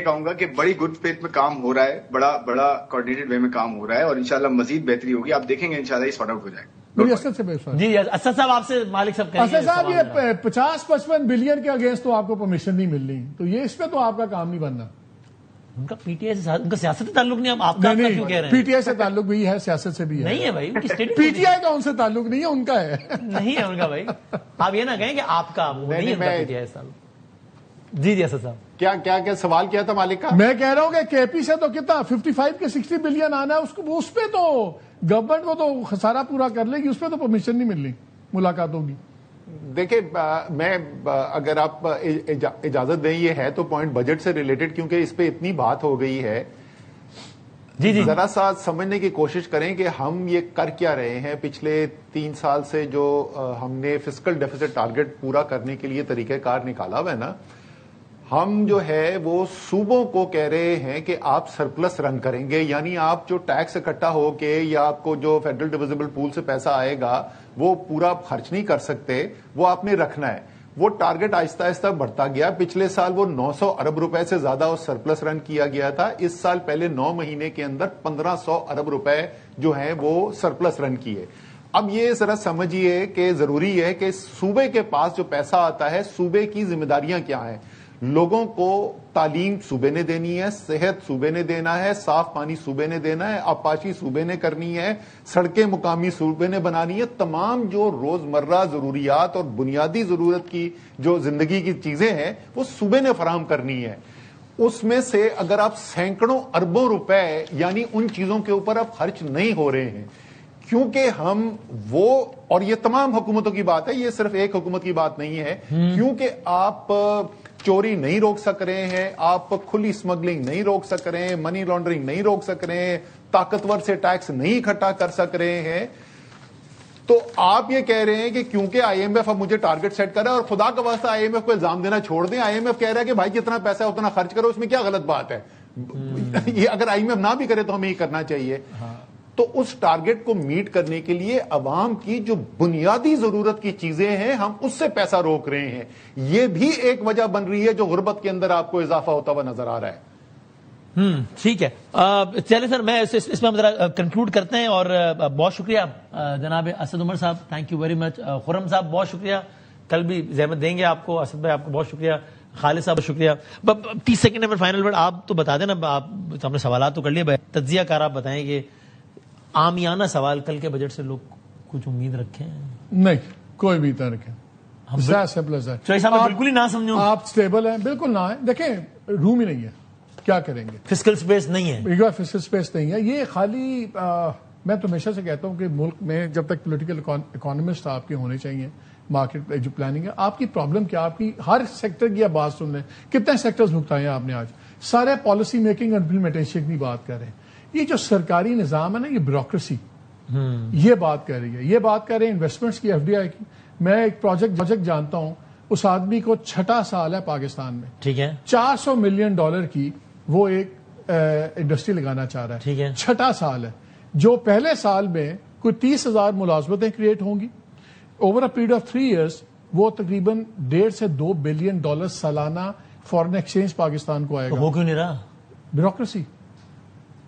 کہوں گا کہ بڑی گڈ فیتھ میں کام ہو رہا ہے, بڑا کوآرڈینیٹڈ وے میں کام ہو رہا ہے, اور انشاءاللہ مزید بہتری ہوگی. آپ دیکھیں گے انشاءاللہ یہ سارٹ آؤٹ ہو جائے گا. جی اسد صاحب آپ سے مالک صاحب کہیں, اسد صاحب یہ 50-55 بلین کے اگینسٹ تو آپ کو پرمیشن نہیں مل رہی, تو یہ اس پہ تو آپ کا کام نہیں بننا. ان کا پی ٹی آئی سے, ان کا سیاست سے تعلق نہیں, آپ کا کیوں کہہ رہے ہیں؟ پی ٹی آئی سے تعلق بھی ہے, سیاست سے بھی ہے. نہیں ہے بھائی, پی ٹی آئی کا ان سے تعلق نہیں ہے, ان کا ہے. نہیں ہے ان کا بھائی, آپ یہ نہ کہیں کہ آپ کا نہیں ہے پی ٹی آئی سے تعلق. جی اسد صاحب کیا سوال کیا تھا مالک کا؟ میں کہہ رہا ہوں کہ کے پی سے تو کتنا 55 کے 60 بلین آنا ہے, اس پہ تو گورنمنٹ کو تو خسارہ پورا کر لے گی, اس پہ تو پرمیشن نہیں مل رہی, ملاقات ہوگی. دیکھیں میں اگر آپ اجازت دیں, یہ ہے تو پوائنٹ بجٹ سے ریلیٹڈ, کیونکہ اس پہ اتنی بات ہو گئی ہے. جی ذرا سا سمجھنے کی کوشش کریں کہ ہم یہ کر کیا رہے ہیں. پچھلے 3 سال سے جو ہم نے فسکل ڈیفیسٹ ٹارگٹ پورا کرنے کے لیے طریقہ کار نکالا ہوا ہے نا, ہم جو ہے وہ صوبوں کو کہہ رہے ہیں کہ آپ سرپلس رن کریں گے, یعنی آپ جو ٹیکس اکٹھا ہو کے یا آپ کو جو فیڈرل ڈویزبل پول سے پیسہ آئے گا وہ پورا خرچ نہیں کر سکتے, وہ آپ نے رکھنا ہے. وہ ٹارگٹ آہستہ آہستہ بڑھتا گیا. پچھلے سال وہ 900 ارب روپے سے زیادہ اس سرپلس رن کیا گیا تھا. اس سال پہلے 9 مہینے کے اندر 1500 ارب روپے جو ہیں وہ سرپلس رن کیے. اب یہ ذرا سمجھیے کہ ضروری ہے کہ صوبے کے پاس جو پیسہ آتا ہے, صوبے کی ذمہ داریاں کیا ہیں. لوگوں کو تعلیم صوبے نے دینی ہے, صحت صوبے نے دینا ہے, صاف پانی صوبے نے دینا ہے, آبپاشی صوبے نے کرنی ہے, سڑکیں مقامی صوبے نے بنانی ہے. تمام جو روزمرہ ضروریات اور بنیادی ضرورت کی جو زندگی کی چیزیں ہیں وہ صوبے نے فراہم کرنی ہے. اس میں سے اگر آپ سینکڑوں اربوں روپے یعنی ان چیزوں کے اوپر اب خرچ نہیں ہو رہے ہیں, کیونکہ ہم وہ, اور یہ تمام حکومتوں کی بات ہے, یہ صرف ایک حکومت کی بات نہیں ہے, کیونکہ آپ چوری نہیں روک سک رہے ہیں, آپ کھلی اسمگلنگ نہیں روک سک رہے ہیں, منی لانڈرنگ نہیں روک سک رہے ہیں, طاقتور سے ٹیکس نہیں اکٹھا کر سک رہے ہیں, تو آپ یہ کہہ رہے ہیں کہ کیونکہ آئی ایم ایف اب مجھے ٹارگٹ سیٹ کر رہا ہے, اور خدا کا واسطہ آئی ایم ایف کو الزام دینا چھوڑ دیں. آئی ایم ایف کہہ رہا ہے کہ بھائی جتنا پیسہ ہے اتنا خرچ کرو, اس میں کیا غلط بات ہے؟ یہ اگر آئی ایم ایف نہ بھی کرے تو ہمیں یہ کرنا چاہیے. تو اس ٹارگٹ کو میٹ کرنے کے لیے عوام کی جو بنیادی ضرورت کی چیزیں ہیں ہم اس سے پیسہ روک رہے ہیں. یہ بھی ایک وجہ بن رہی ہے جو غربت کے اندر آپ کو اضافہ ہوتا ہوا نظر آ رہا ہے. ٹھیک ہے, چلے سر میں اس میں ہم ذرا کنکلوڈ کرتے ہیں. اور بہت شکریہ جناب اسد عمر صاحب, تھینک یو ویری مچ. خرم صاحب بہت شکریہ, کل بھی زحمت دیں گے آپ کو. اسد بھائی آپ کو بہت شکریہ. خالد صاحب شکریہ. 30 سیکنڈ میں فائنل ورڈ آپ تو بتا دینا, آپ ہم نے سوالات تو کر لیے, تجزیہ کار آپ بتائیں کہ عامیانہ سوال, کل کے بجٹ سے لوگ کچھ امید رکھیں؟ نہیں, کوئی بھی نہ رکھیں. بالکل ہی نہ سمجھو آپ اسٹیبل ہیں, بالکل نہ ہے. دیکھیں روم ہی نہیں ہے, کیا کریں گے؟ فسکل سپیس نہیں ہے, فسکل سپیس نہیں ہے. یہ خالی میں تو ہمیشہ سے کہتا ہوں کہ ملک میں جب تک پولیٹیکل اکانومسٹ آپ کے ہونے چاہیے, مارکیٹ جو پلاننگ ہے, آپ کی پرابلم کیا, آپ کی ہر سیکٹر کی آپ بات سن لیں. کتنے سیکٹرز بھگتائے ہیں آپ نے آج, سارے پالیسی میکنگ اور امپلیمنٹیشن کی بات کر رہے ہیں. یہ جو سرکاری نظام ہے نا, یہ بیوروکریسی یہ بات کر رہی ہے. یہ بات کر رہے ہیں انویسٹمنٹس کی, ایف ڈی آئی کی. میں ایک پروجیکٹ جانتا ہوں, اس آدمی کو 6واں سال ہے پاکستان میں, ٹھیک ہے, $400 ملین کی وہ ایک انڈسٹری لگانا چاہ رہا ہے, ٹھیک ہے, 6واں سال ہے. جو پہلے سال میں کوئی 30,000 ملازمتیں کریٹ ہوں گی, over a period of 3 years وہ تقریباً $1.5 سے $2 بلین سالانہ فارن ایکسچینج پاکستان کو آئے گا. وہ کیوں نہیں رہا؟ بیوروکریسی.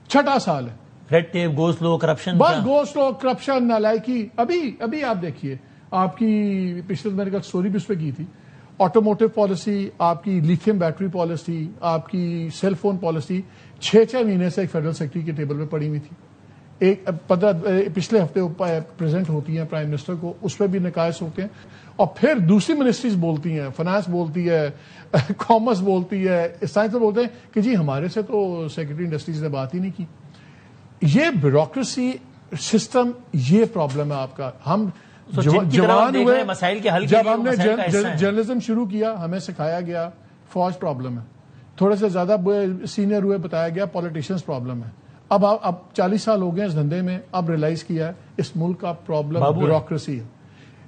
6واں سال ہے, ریڈ ٹیپ, گو سلو, کرپشن, بس گو سلو, کرپشن, نالائکی. ابھی آپ دیکھیے, آپ کی پچھلے میں نے کل سٹوری بھی اس پہ کی تھی, آٹوموٹیو پالیسی, آپ کی لیتھیم بیٹری پالیسی, آپ کی سیل فون پالیسی 6 مہینے سے ایک فیڈرل سیکرٹری کے ٹیبل پہ پڑی ہوئی تھی. ایک پچھلے ہفتے پریزنٹ ہوتی ہیں پرائم منسٹر کو, اس پہ بھی نقائص ہوتے ہیں. اور پھر دوسری منسٹریز بولتی ہیں, فائنانس بولتی ہے, کامرس بولتی ہے, سائنس بولتے ہیں کہ جی ہمارے سے تو سیکرٹری انڈسٹریز نے بات ہی نہیں کی. یہ بیوروکریسی سسٹم, یہ پرابلم ہے آپ کا. ہم جوان ہوئے, مسائل کے حل جب ہم نے جرنلزم شروع کیا ہمیں سکھایا گیا فوج پرابلم ہے, تھوڑے سے زیادہ سینئر ہوئے بتایا گیا پالیٹیشینز پرابلم ہے. اب 40 سال ہو گئے اس دھندے میں, اب ریلائز کیا ہے اس ملک کا پرابلم بیوروکریسی ہے.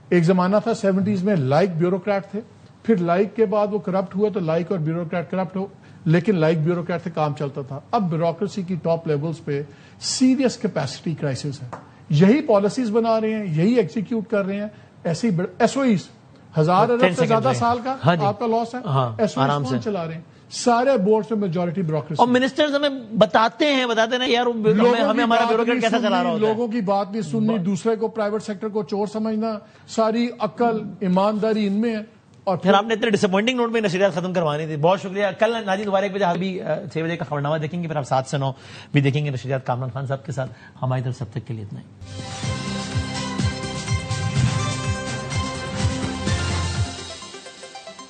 ایک زمانہ تھا 70s میں لائک بیوروکریٹ تھے, پھر لائک کے بعد وہ کرپٹ ہوئے تو لائک اور بیوروکریٹ کرپٹ ہو, لیکن لائک بیوروکریٹ سے کام چلتا تھا. اب بیوروکریسی کی ٹاپ لیولز پہ سیریس کیپیسٹی کرائسس ہے. یہی پالیسیز بنا رہے ہیں, یہی ایگزیکیوٹ کر رہے ہیں. ایسی ایس او ایز 1000 ارب سے زیادہ سال کا آپ کا لاس ہے, ایس او ایز کون چلا رہے ہیں؟ سارے بورڈ میں میجورٹی بیوروکریسی. اور منسٹرز ہمیں بتاتے ہیں نا یار ہمیں ہمارا بیوروکریٹ کیسا چلا رہا ہوتا ہے. لوگوں کی بات نہیں سننی, دوسرے کو پرائیویٹ سیکٹر کو چور سمجھنا, ساری عقل ایمانداری ان میں ہے. اور پھر آپ نے اتنے ڈسپوائنٹنگ نوٹ میں نشریات ختم کروانی تھی. بہت شکریہ. کل ناظرین دوبارہ 1 بجے ابھی 6 بجے کا خبرنامہ دیکھیں گے, پھر آپ 7 سے 9 بھی دیکھیں گے نشریات کامران خان صاحب کے ساتھ. ہماری طرف سب تک کے لیے اتنا ہی.